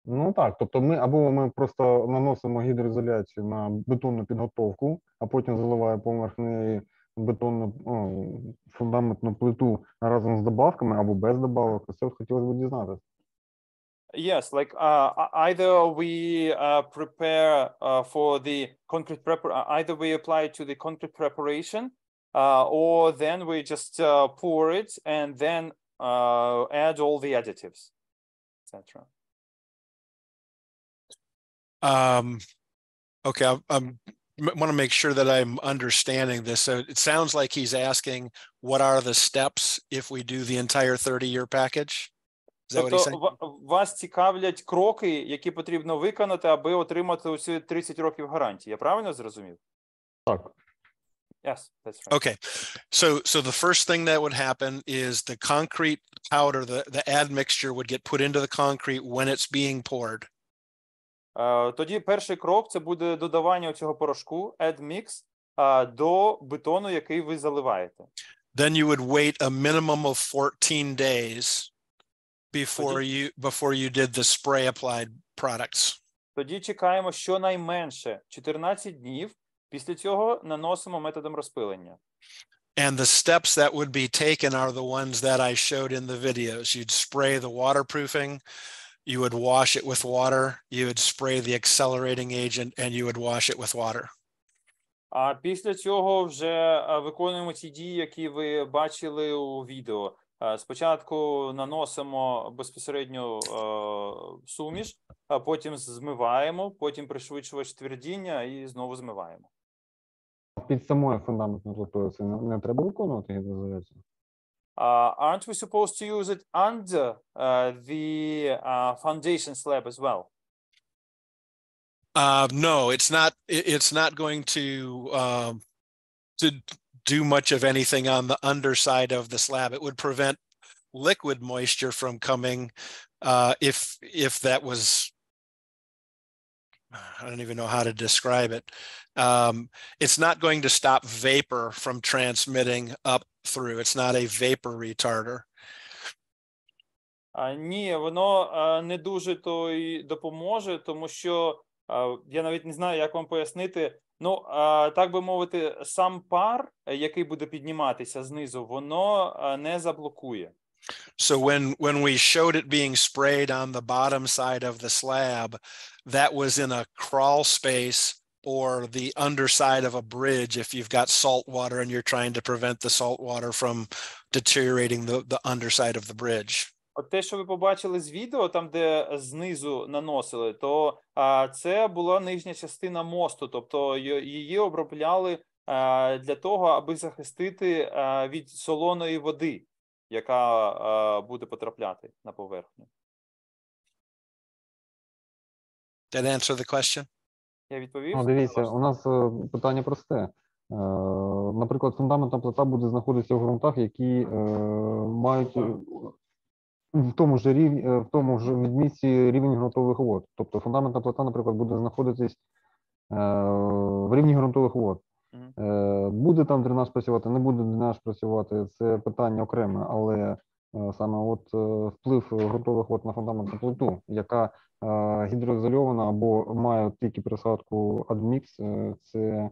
Ну так, тобто ми просто наносимо гідроізоляцію на бетонну підготовку, а потім заливаємо поверх неї бетонну фундаментну плиту разом з добавками або без добавок. Це хотілося б дізнатися. Yes, like either we prepare for the concrete either we apply it to the concrete preparation, or then we just pour it and then add all the additives, etc. Okay, I want to make sure that I'm understanding this. So it sounds like he's asking, what are the steps if we do the entire 30-year package? Тобто вас цікавлять кроки, які потрібно виконати, аби отримати усі 30 років гарантії. Я правильно зрозумів? Так. Yes, that's right. Okay, so the first thing that would happen is the concrete powder, the admixture would get put into the concrete when it's being poured. Тоді перший крок – це буде додавання цього порошку, admix, до бетону, який ви заливаєте. Then you would wait a minimum of 14 days before you did the spray applied products. Тоді чекаємо щонайменше 14 днів, після цього наносимо методом розпилення. And the steps that would be taken are the ones that I showed in the videos. You'd spray the waterproofing, you would wash it with water, you would spray the accelerating agent, and you would wash it with water. А після цього вже виконуємо ті дії, які ви бачили у відео. Спочатку наносимо безпосередньо суміш, а потім змиваємо, потім пришвидшувач твердіння і знову змиваємо. Під самою фундаментною плитою це не треба виконувати гідроізоляцію? Aren't we supposed to use it under the foundation slab as well? No, it's not going to do much of anything on the underside of the slab. It would prevent liquid moisture from coming if that was, I don't even know how to describe it. It's not going to stop vapor from transmitting up through. It's not a vapor retarder. Ні, воно не дуже то й допоможе, тому що я навіть не знаю, як вам пояснити. Ну, так би мовити, сам пар, який буде підніматися знизу, воно не заблокує. So when we showed it being sprayed on the bottom side of the slab, that was in a crawl space or the underside of a bridge if you've got salt water and you're trying to prevent the salt water from deteriorating the underside of the bridge. От те, що ви побачили з відео, там, де знизу наносили, то це була нижня частина мосту, тобто її обробляли для того, аби захистити від солоної води, яка буде потрапляти на поверхню. Did that answer the question? Я відповів? Ну, дивіться, у нас питання просте. Наприклад, фундаментна плита буде знаходитися в ґрунтах, які мають в тому ж відмітці рівень ґрунтових вод. Тобто фундаментна плита, наприклад, буде знаходитись в рівні ґрунтових вод. Буде там дренаж працювати, не буде дренаж працювати, це питання окреме, але саме от вплив ґрунтових вод на фундаментну плиту, яка гідроізольована або має тільки присадку адмікс, це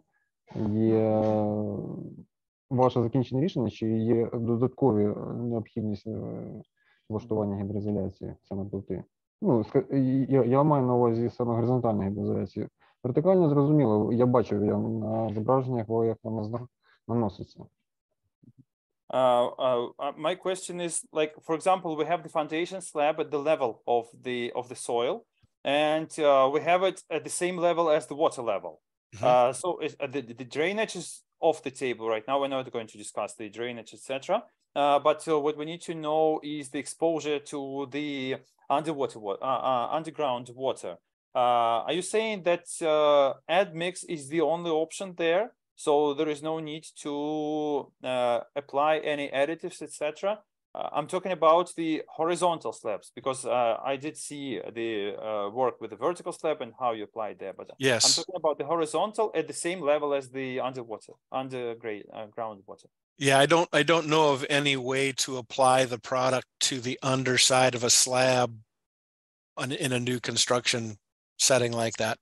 є ваше закінчене рішення, чи є додаткові необхідність влаштування гідроізоляції саме плити? Ну, я маю на увазі саме горизонтальну гідроізоляцію. Вертикально зрозуміло, я бачив на зображеннях, як вона наноситься. My question is, like, for example, we have the foundation slab at the level of the soil, and we have it at the same level as the water level. So the drainage is off the table right now. We're not going to discuss the drainage, etc. But what we need to know is the exposure to the underground water. Are you saying that admix is the only option there? So there is no need to apply any additives, etc. I'm talking about the horizontal slabs because I did see the work with the vertical slab and how you apply there. But yes, I'm talking about the horizontal at the same level as the underground water. Yeah, I don't know of any way to apply the product to the underside of a slab in a new construction setting like that.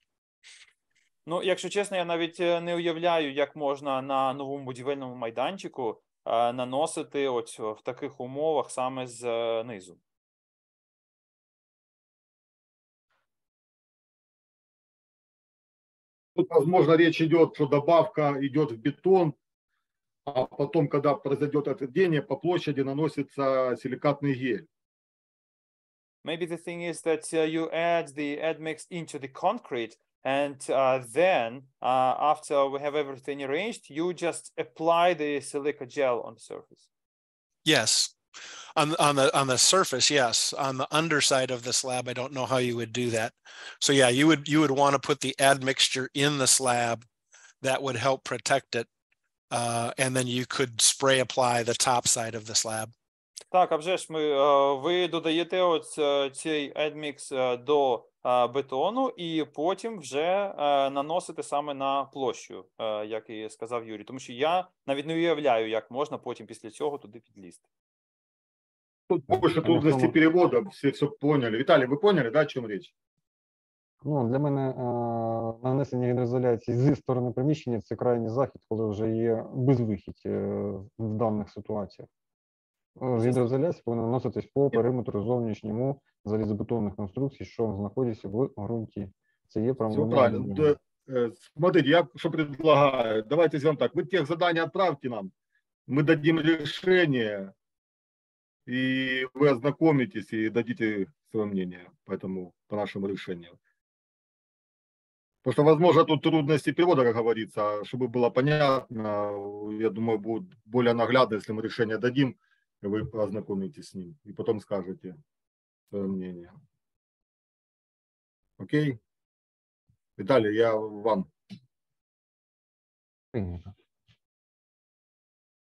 Ну, якщо чесно, я навіть не уявляю, як можна на новому будівельному майданчику наносити от в таких умовах саме знизу. Тут, возможно, речь идет, что добавка идет в бетон, а потом, когда произойдет отведение, по площади наносится силикатный гель. Maybe the thing is that you add the admix into the concrete, and then after we have everything arranged, you just apply the silica gel on the surface. Yes, on the surface, yes. On the underside of the slab, I don't know how you would do that. So yeah, you would want to put the admixture in the slab. That would help protect it, and then you could spray apply the top side of the slab. Так, а вже ж ви додаєте от цей admix до бетону і потім вже наносите саме на площу, як і сказав Юрій. Тому що я навіть не уявляю, як можна потім після цього туди підлізти. Тут больше трудностей перевода, все поняли. Виталий, вы поняли, да, о чем речь? Ну, для мене нанесення гідроізоляції зі сторони приміщення – це крайній захід, коли вже є безвихідь в даних ситуаціях. Гідроізоляція повинна наноситись по периметру зовнішньому залізобетонних конструкцій, що знаходяться в ґрунті. Це є правильно. Смотрите, я что предлагаю. Давайте сделаем так. Вы тех задания отправьте нам, мы дадим решение, и вы ознакомитесь и дадите свое мнение по нашему решению. Потому что, возможно, тут трудности перевода, как говорится, чтобы было понятно, я думаю, будет более наглядно, если мы решение дадим, вы ознакомитесь с ним и потом скажете свое мнение. Окей? Виталий, я вам.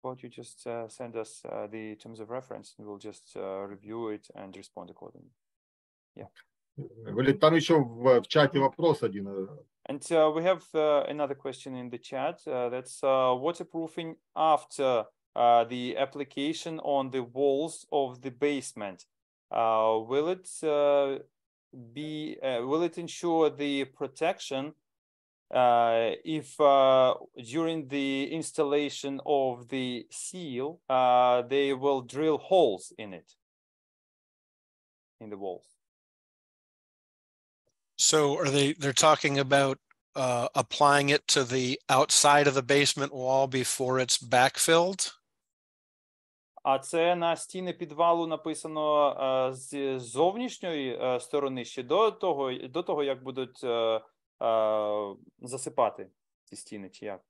about you just send us the terms of reference, and we'll just review it and respond accordingly. Yeah. Валерий, там еще в чате вопрос один. And we have another question in the chat. That's waterproofing after the application on the walls of the basement. Will it ensure the protection if during the installation of the seal they will drill holes in it, in the walls? So they're talking about applying it to the outside of the basement wall before it's backfilled? А це на стіни підвалу написано з зовнішньої сторони ще до того, як будуть засипати ці стіни, чи як?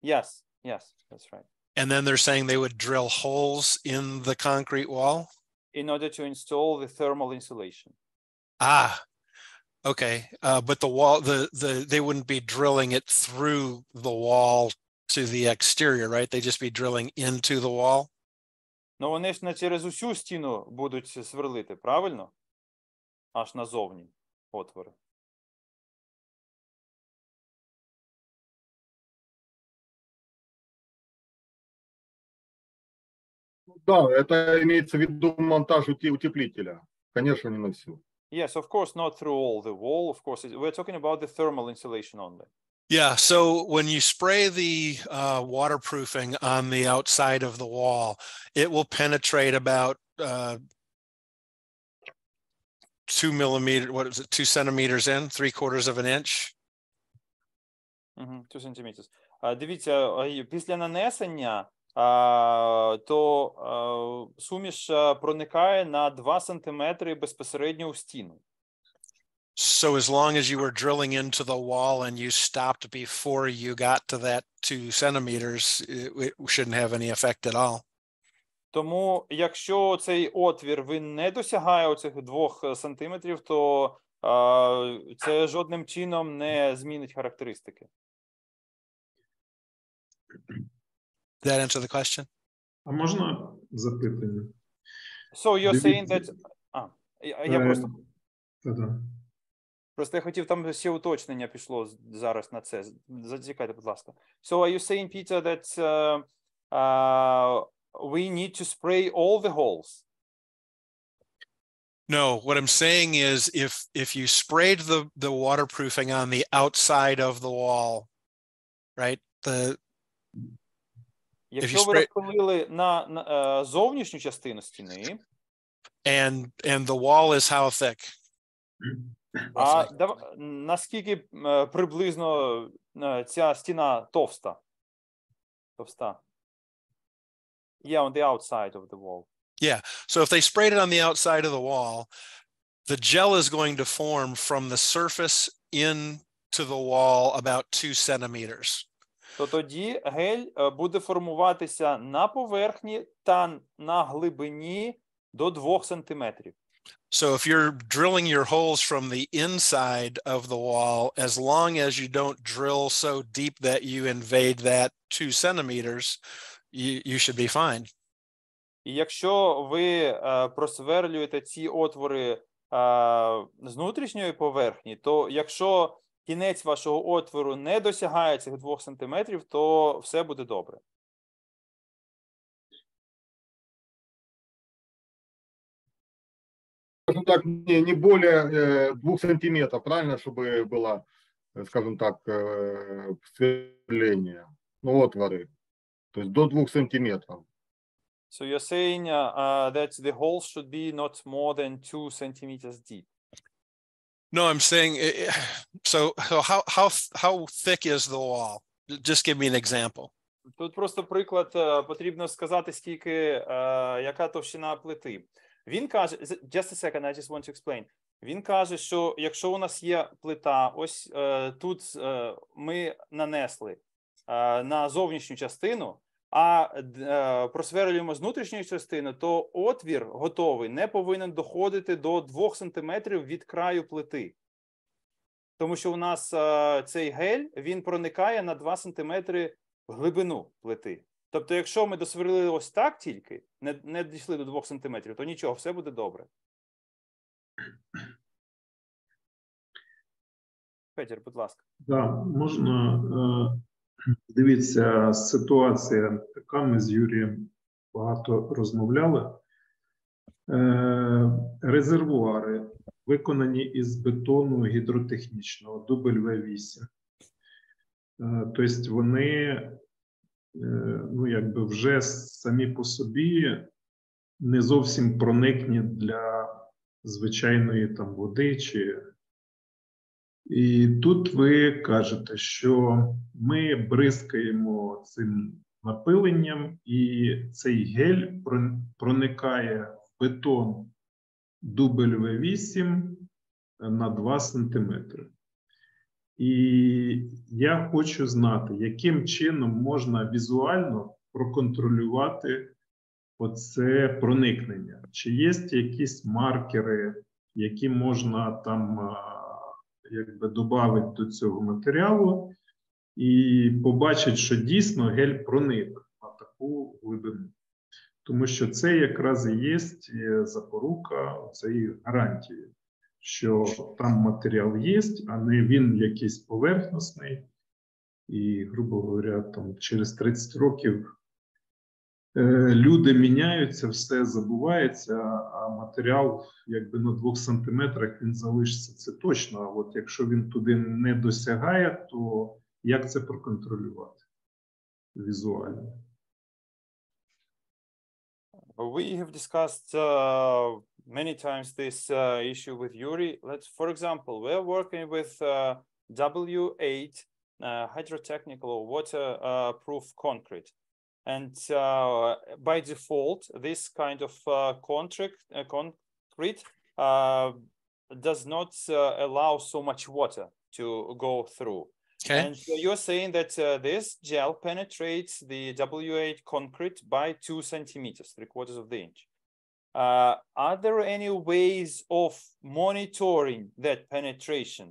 Yes, that's right. And then they're saying they would drill holes in the concrete wall? In order to install the thermal insulation. Ah, okay. But the wall, they wouldn't be drilling it through the wall to the exterior, right? They'd just be drilling into the wall? Ну, вони ж не через усю стіну будуть сверлити, правильно? Аж назовні отвори. Да, это имеется в виду монтаж утеплителя. Конечно, не на всю. Yes, of course, not through all the wall. Of course, we're talking about the thermal insulation only. Yeah, so when you spray the waterproofing on the outside of the wall, it will penetrate about 2 millimeters, what is it, 2 centimeters in, 3/4 of an inch? 2 centimeters. Дивіться, після нанесення то суміш проникає на 2 сантиметри безпосередньо у стіну. So as long as you were drilling into the wall and you stopped before you got to that 2 centimeters, it shouldn't have any effect at all. Тому, якщо цей отвір він не досягає оцих 2 сантиметрів, то це жодним чином не змінить характеристики. Did that answer the question? А можна запитання? So you're saying that... Я просто... Просто я хотів, там ще уточнення пішло зараз на це. Зачекайте, будь ласка. So are you saying, Peter, that we need to spray all the holes? No, what I'm saying is if you sprayed the waterproofing on the outside of the wall, right? Якщо ви розпилили на зовнішню частину стіни, and the wall is how thick? Наскільки приблизно ця стіна товста? Yeah, on the outside of the wall. Yeah, so if they sprayed it on the outside of the wall, the gel is going to form from the surface into the wall about 2 centimeters. То тоді гель буде формуватися на поверхні та на глибині до 2 сантиметрів. So if you're drilling your holes from the inside of the wall, as long as you don't drill so deep that you invade that 2 centimeters, you should be fine. І якщо ви просверлюєте ці отвори з внутрішньої поверхні, то якщо кінець вашого отвору не досягає цих 2 сантиметрів, то все буде добре. Скажем так, не более 2 сантиметров, правильно, чтобы было, скажем так, сверление, отворы, то есть до 2 сантиметров. So you're saying that the holes should be not more than 2 centimeters deep. No, I'm saying, so how thick is the wall? Just give me an example. Тут просто приклад, потрібно сказати, яка товщина плити. Він каже, just a second, I just want to explain. Він каже, що якщо у нас є плита, ось тут ми нанесли на зовнішню частину, а просверлюємо з внутрішньої частини, то отвір готовий не повинен доходити до 2 сантиметрів від краю плити. Тому що у нас цей гель, він проникає на 2 сантиметри глибину плити. Тобто, якщо ми досверлили ось так тільки, не дійшли до 2 см, то нічого, все буде добре. Петер, будь ласка. Да, можна. Дивіться, ситуація така, ми з Юрієм багато розмовляли. Резервуари виконані із бетону гідротехнічного W8. Тобто вони, ну, якби вже самі по собі не зовсім проникні для звичайної там води чи. І тут ви кажете, що ми бризкаємо цим напиленням, і цей гель проникає в бетон W8 на 2 см. І я хочу знати, яким чином можна візуально проконтролювати оце проникнення. Чи є якісь маркери, які можна там якби додати до цього матеріалу і побачити, що дійсно гель проник на таку глибину. Тому що це якраз і є запорука цієї гарантії, що там матеріал є, а не він якийсь поверхностний. І, грубо говоря, там через 30 років люди міняються, все забувається, а матеріал якби на 2 сантиметрах він залишиться, це точно. А от якщо він туди не досягає, то як це проконтролювати візуально? We have discussed many times this issue with Yuri. For example, we're working with W8 hydrotechnical or waterproof concrete. And by default, this kind of concrete does not allow so much water to go through. Okay. And you're saying that this gel penetrates the W8 concrete by 2 centimeters, 3/4 of the inch. Are there any ways of monitoring that penetration?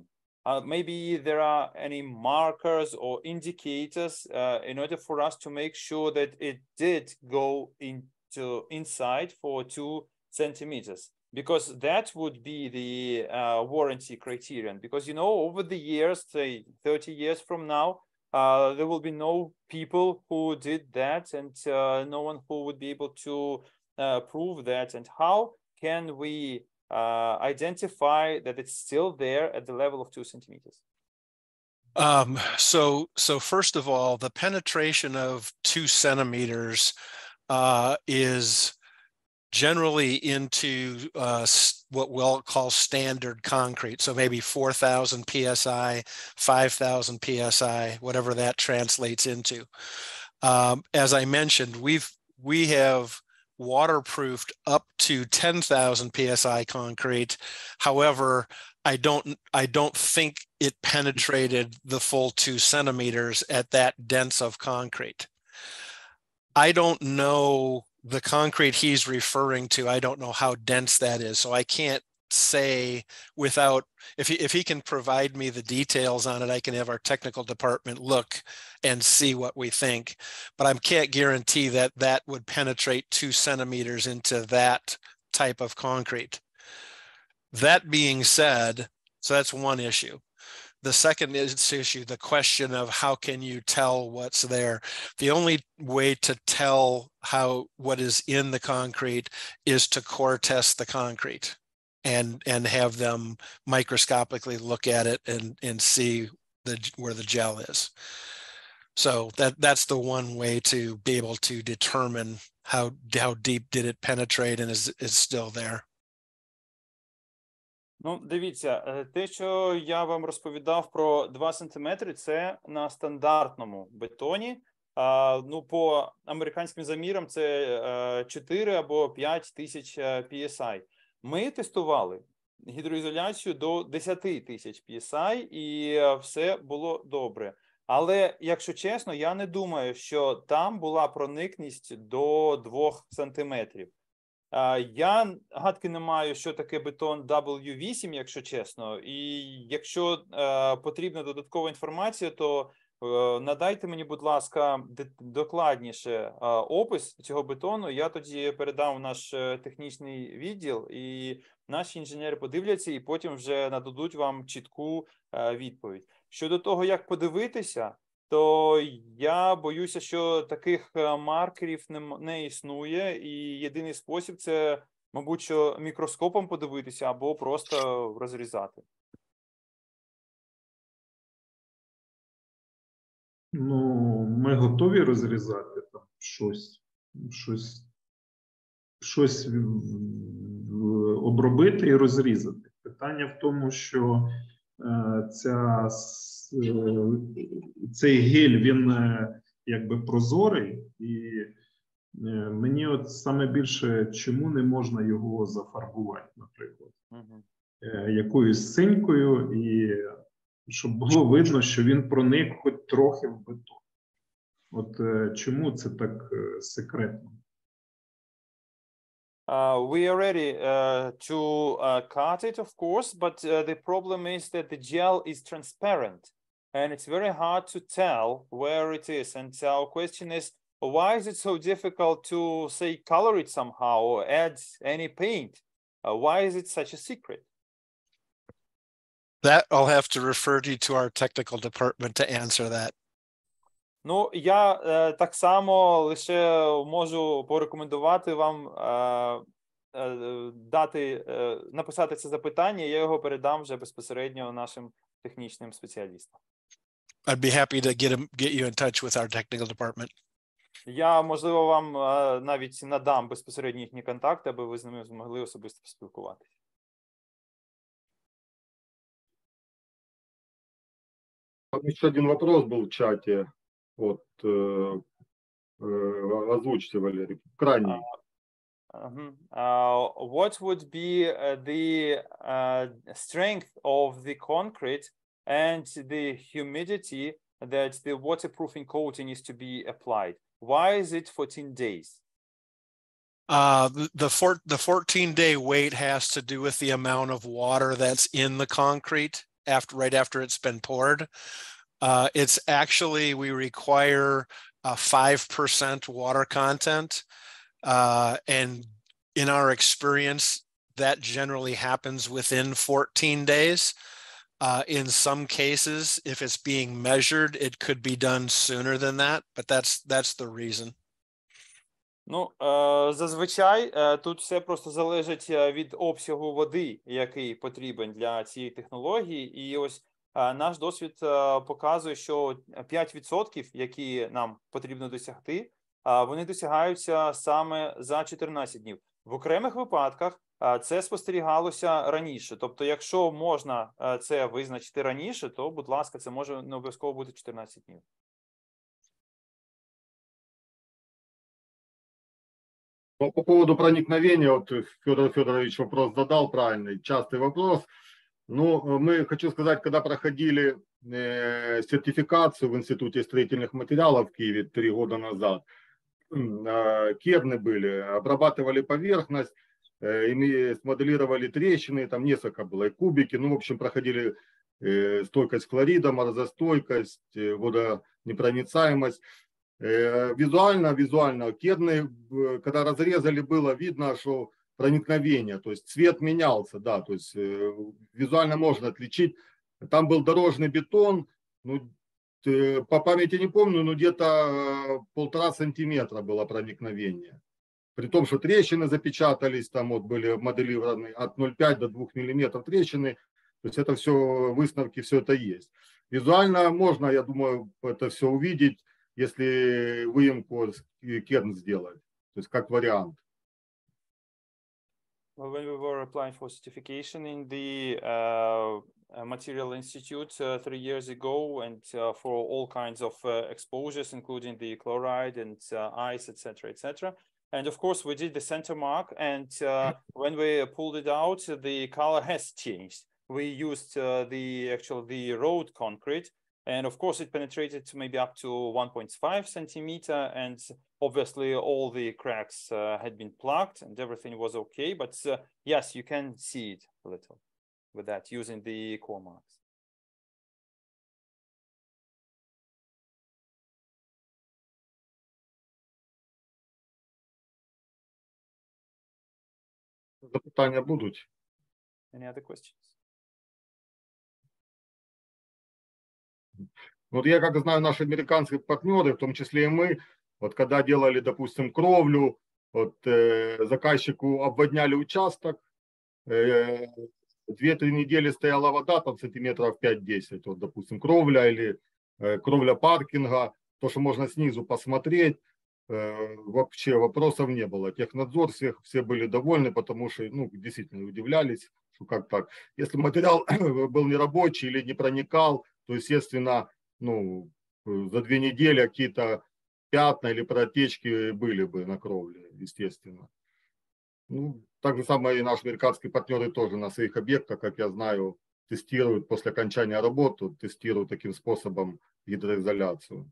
Maybe there are any markers or indicators in order for us to make sure that it did go inside for 2 centimeters, because that would be the warranty criterion. Because, you know, over the years, say 30 years from now, there will be no people who did that, and no one who would be able to prove that. And how can we identify that it's still there at the level of 2 centimeters? So first of all, the penetration of 2 centimeters is generally into what we'll call standard concrete. So maybe 4,000 PSI, 5,000 PSI, whatever that translates into. As I mentioned, we have waterproofed up to 10,000 PSI concrete. However, I don't think it penetrated the full 2 centimeters at that dense of concrete. I don't know the concrete he's referring to. I don't know how dense that is. So I can't say without, if he can provide me the details on it, I can have our technical department look and see what we think. But I can't guarantee that that would penetrate 2 centimeters into that type of concrete. That being said, so that's one issue. The second issue, the question of how can you tell what's there? The only way to tell what is in the concrete is to core test the concrete and have them microscopically look at it and see where the gel is. So that's the one way to be able to determine how deep did it penetrate and is still there. Ну, дивіться, те, що я вам розповідав про 2 сантиметри, це на стандартному бетоні. Ну, по американським замірам це 4 або 5 тисяч PSI. Ми тестували гідроізоляцію до 10 тисяч PSI, і все було добре. Але, якщо чесно, я не думаю, що там була проникність до 2 сантиметрів. Я гадки не маю, що таке бетон W8, якщо чесно. І якщо потрібна додаткова інформація, то Надайте мені, будь ласка, докладніше опис цього бетону. Я тоді передам в наш технічний відділ, і наші інженери подивляться, і потім вже нададуть вам чітку відповідь. Щодо того, як подивитися, то я боюся, що таких маркерів не існує, і єдиний спосіб – це, мабуть, що мікроскопом подивитися або просто розрізати. Ну, ми готові розрізати там щось обробити і розрізати. Питання в тому, що цей гель, він якби прозорий, і мені от саме більше, чому не можна його зафарбувати, наприклад, якоюсь синькою, і щоб було видно, що він проник хоч трохи в бетон. От чому це так секретно? We are ready to cut it, of course, but the problem is that the gel is transparent and it's very hard to tell where it is. And our question is, why is it so difficult to, say, color it somehow or add any paint? Why is it such a secret? That I'll have to refer you to our technical department to answer that. Ну, я так само лише можу порекомендувати вам написати це запитання, я його передам вже безпосередньо нашим технічним спеціалістам. I'd be happy to get you in touch with our technical department. Я, можливо, вам навіть надам безпосередньо їхні контакти, аби ви з ними змогли особисто поспілкуватися. Еще один вопрос был в чате. Вот, озвучьте, Валерий, крайний. What would be the strength of the concrete and the humidity that the waterproofing coating is to be applied? Why is it 14 days? The 14-day wait has to do with the amount of water that's in the concrete right after it's been poured. It's actually, we require 5% water content. And in our experience, that generally happens within 14 days. In some cases, if it's being measured, it could be done sooner than that, but that's the reason. Ну, зазвичай тут все просто залежить від обсягу води, який потрібен для цієї технології. І ось наш досвід показує, що 5%, які нам потрібно досягти, вони досягаються саме за 14 днів. В окремих випадках це спостерігалося раніше. Тобто, якщо можна це визначити раніше, то, будь ласка, це може не обов'язково бути 14 днів. По поводу проникновения, вот Федор Федорович вопрос задал правильный, частый вопрос. Ну, хочу сказать, когда проходили сертификацию в Институте строительных материалов в Киеве 3 года назад, керны были, обрабатывали поверхность, смоделировали трещины, там несколько было, и кубики, ну, в общем, проходили стойкость хлорида, морозостойкость, водонепроницаемость. Визуально керны, когда разрезали, было видно, что проникновение, то есть цвет менялся, да, то есть визуально можно отличить. Там был дорожный бетон, ну, по памяти не помню, но где-то 1,5 сантиметра было проникновение. При том, что трещины запечатались, там вот были моделированы от 0,5 до 2 миллиметров трещины, то есть это все, выставки, все это есть. Визуально можно, я думаю, это все увидеть, если выемку керн сделать, то есть как вариант. When we were applying for certification in the Material Institute 3 years ago, and for all kinds of exposures, including the chloride and ice, etc. And of course, we did the center mark, and when we pulled it out, the color has changed. We used the road concrete, and of course, it penetrated to maybe up to 1.5 centimeter, and obviously all the cracks had been plugged and everything was okay. But yes, you can see it a little with that using the core marks. Запитання будуть? Any other questions? Вот я как знаю, наши американские партнеры, в том числе и мы, вот когда делали, допустим, кровлю, вот заказчику обводняли участок, 2-3 недели стояла вода, там сантиметров 5-10, вот, допустим, кровля или кровля паркинга, то, что можно снизу посмотреть, вообще вопросов не было. Технадзор, все были довольны, потому что, ну, действительно удивлялись, что как так. Если материал был нерабочий или не проникал, то, естественно, ну, за 2 недели какие-то пятна или протечки были бы на кровле, естественно. Ну, так же самое и наши американские партнеры тоже на своих объектах, как я знаю, тестируют после окончания работы, тестируют таким способом гидроизоляцию.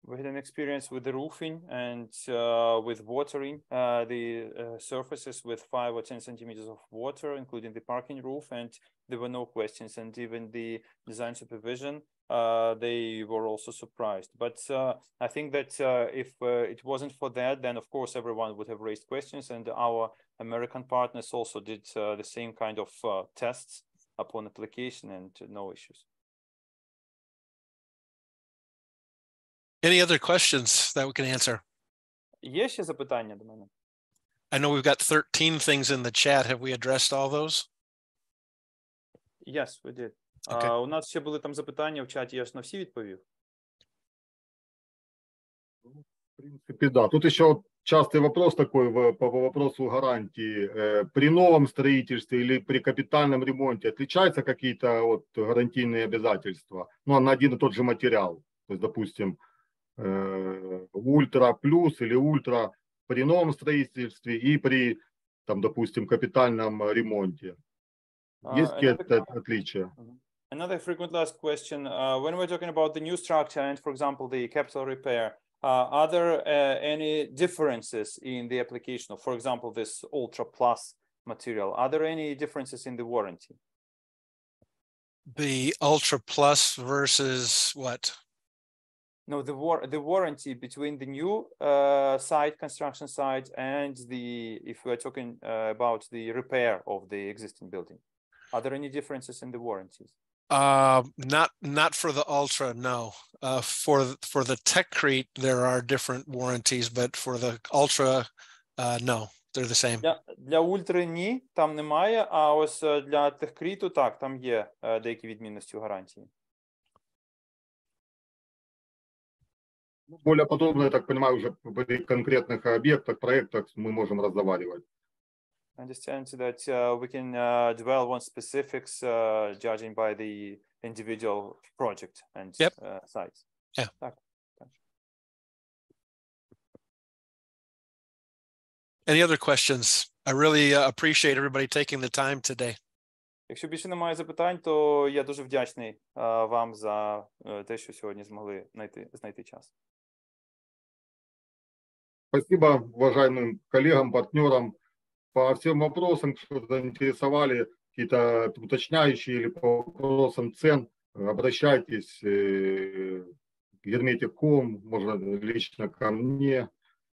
We had an experience with the roofing and with watering the surfaces with 5 or 10 centimeters of water, including the parking roof, and there were no questions. And even the design supervision, they were also surprised. But I think that if it wasn't for that, then of course everyone would have raised questions, and our American partners also did the same kind of tests upon application, and no issues. Any other questions that we can answer? Є ще запитання до мене? I know we've got 13 things in the chat. Have we addressed all those? Yes, we did. Okay. У нас ще були там запитання в чаті, я ж на всі відповів. В принципе, да. Тут еще частый вопрос такой по вопросу гарантии. При новом строительстве или при капитальном ремонте отличаются какие-то вот гарантийные обязательства? Ну, на один и тот же материал. То есть, допустим, ультра плюс или ультра при новом строительстве и при, там, допустим, капитальном ремонте. Есть какие-то отличия? Another frequently asked question, when we're talking about the new structure and, for example, the capital repair, are there any differences in the application of, for example, this Ultra Plus material? Are there any differences in the warranty? The Ultra Plus versus what? No, the warranty between the new site, construction site, and the, if we're talking about the repair of the existing building. Are there any differences in the warranties? Not for the Ultra, no. For the Techcrete, there are different warranties, but for the Ultra, no, they're the same. Для ультри ні, там немає, а ось для Техкріту, так, там є деякі відмінності у гарантії. Более подробно, я так понимаю, уже при конкретных объектах, проектах мы можем разговаривать. I understand that we can dwell on specifics judging by the individual project and sites. Yeah. Так. Any other questions? I really appreciate everybody taking the time today. Якщо більше немає запитань, то я дуже вдячний вам за те, що сьогодні змогли знайти час. Спасибо уважаемым коллегам, партнерам. По всем вопросам, что заинтересовали, какие-то уточняющие или по вопросам цен, обращайтесь к Герметик.ком, можно лично ко мне,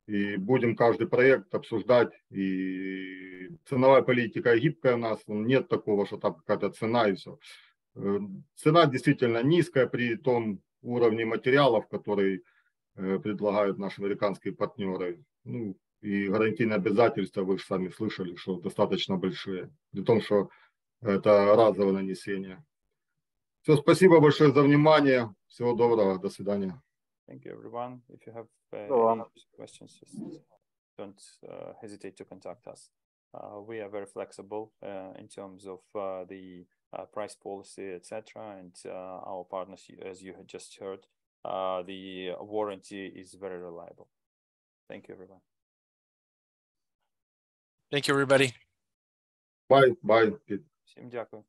и будем каждый проект обсуждать. И ценовая политика гибкая у нас, нет такого, что там какая-то цена и все. Цена действительно низкая при том уровне материалов, который предлагают наши американские партнеры. Ну, и гарантийные обязательства, вы же сами слышали, что достаточно большие, при том, что это разовое нанесение. Все, спасибо большое за внимание. Всего доброго. До свидания. Thank you, everyone. If you have any questions, just don't hesitate to contact us. We are very flexible in terms of the price policy, etc. And our partners, as you had just heard, the warranty is very reliable. Thank you, everyone. Thank you, everybody. Bye. Bye. Всім дякую.